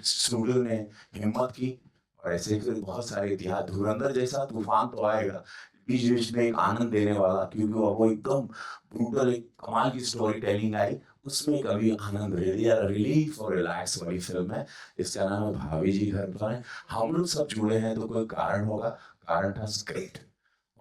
Speaker 7: स्टूडियो ने हिम्मत की, और ऐसे फिर बहुत सारे इतिहास। धुरंधर जैसा तूफान तो आएगा बीच बीच में, एक आनंद देने वाला, क्योंकि वो एकदम ब्रूटल, एक कमाल की स्टोरी टेलिंग आई, उसमें कभी आनंद, रिलीफ और रिलैक्स वाली फिल्म है। इसका नाम है भाभी जी घर पर हैं। हम लोग सब जुड़े हैं तो कोई कारण होगा, कारण था स्क्रिप्ट,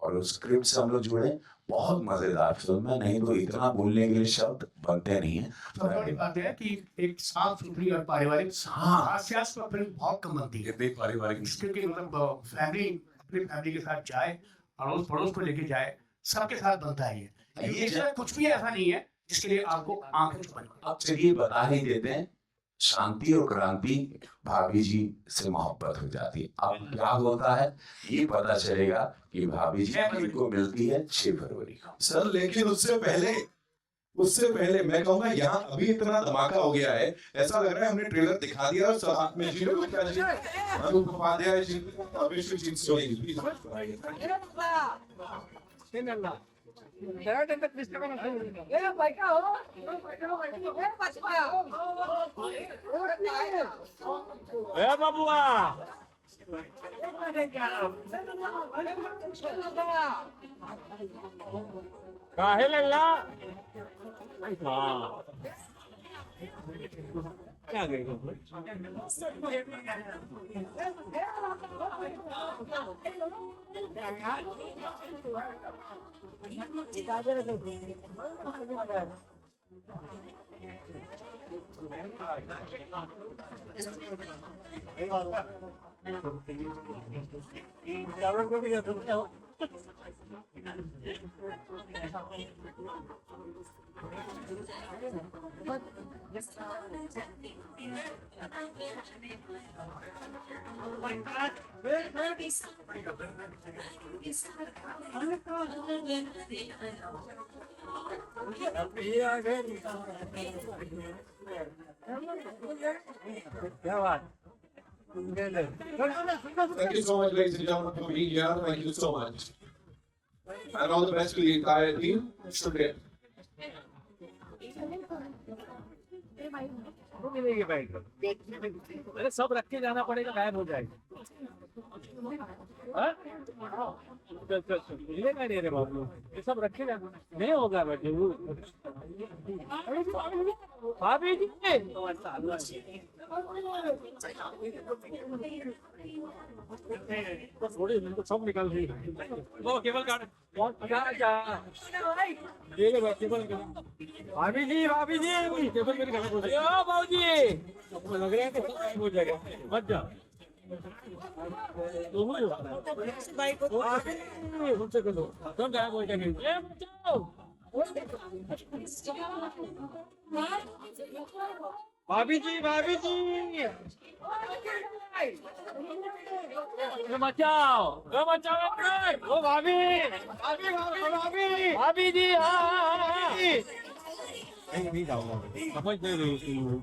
Speaker 7: और उस स्क्रिप्ट से हम लोग जुड़े। बहुत मजेदार फिल्म है, नहीं तो इतना बोलने के लिए शब्द बनते नहीं है।
Speaker 22: तो बड़ी बात है कि एक साफ सुथरी और पारिवारिक, हास्यास्पद फिल्म बहुत कम बनती है,
Speaker 6: पारिवारिक,
Speaker 22: क्योंकि मतलब फैमिली, अपनी फैमिली के साथ जाए, अड़ोस पड़ोस को लेके जाए, सबके साथ बनता है ये कुछ भी ऐसा नहीं है जिसके लिए आपको आंखें छुपानी।
Speaker 7: अब चलिए बता ही देते हैं, शांति और क्रांति भाभी जी से मोहब्बत हो जाती है। अब क्या होता है ये पता चलेगा कि भाभी जी को मिलती है 6 फरवरी को।
Speaker 16: सर लेकिन उससे पहले मैं कहूँगा, यहाँ अभी इतना धमाका हो गया है, ऐसा लग रहा है हमने ट्रेलर दिखा दिया और सब हाथ में जीरो उपाध्याय जी, अभिषेक जी, सोनी।
Speaker 2: काहे लल्ला क्या गई
Speaker 16: क्या बात। Thank you so much, ladies and gentlemen, for being here. Thank you so much. And all the best to the entire team. Shukriya.
Speaker 2: अरे सब रख के जाना पड़ेगा, गायब हो जाएगा। चल चल चल मिलेगा नहीं रे बाबू, ये सब रखे रहना नहीं होगा बेटे। भाभी जी थोड़ी सब निकल रही वो केबल काट केबल भाभी जी केबल मेरे घर में बाबूजी लग रहा है कि हो जाएगा मत जा उनसे करो तुम क्या बोलते हैं भाभी जी बचाओ ओ भाभी जी हाँ नहीं जाऊंगा समझ नहीं रही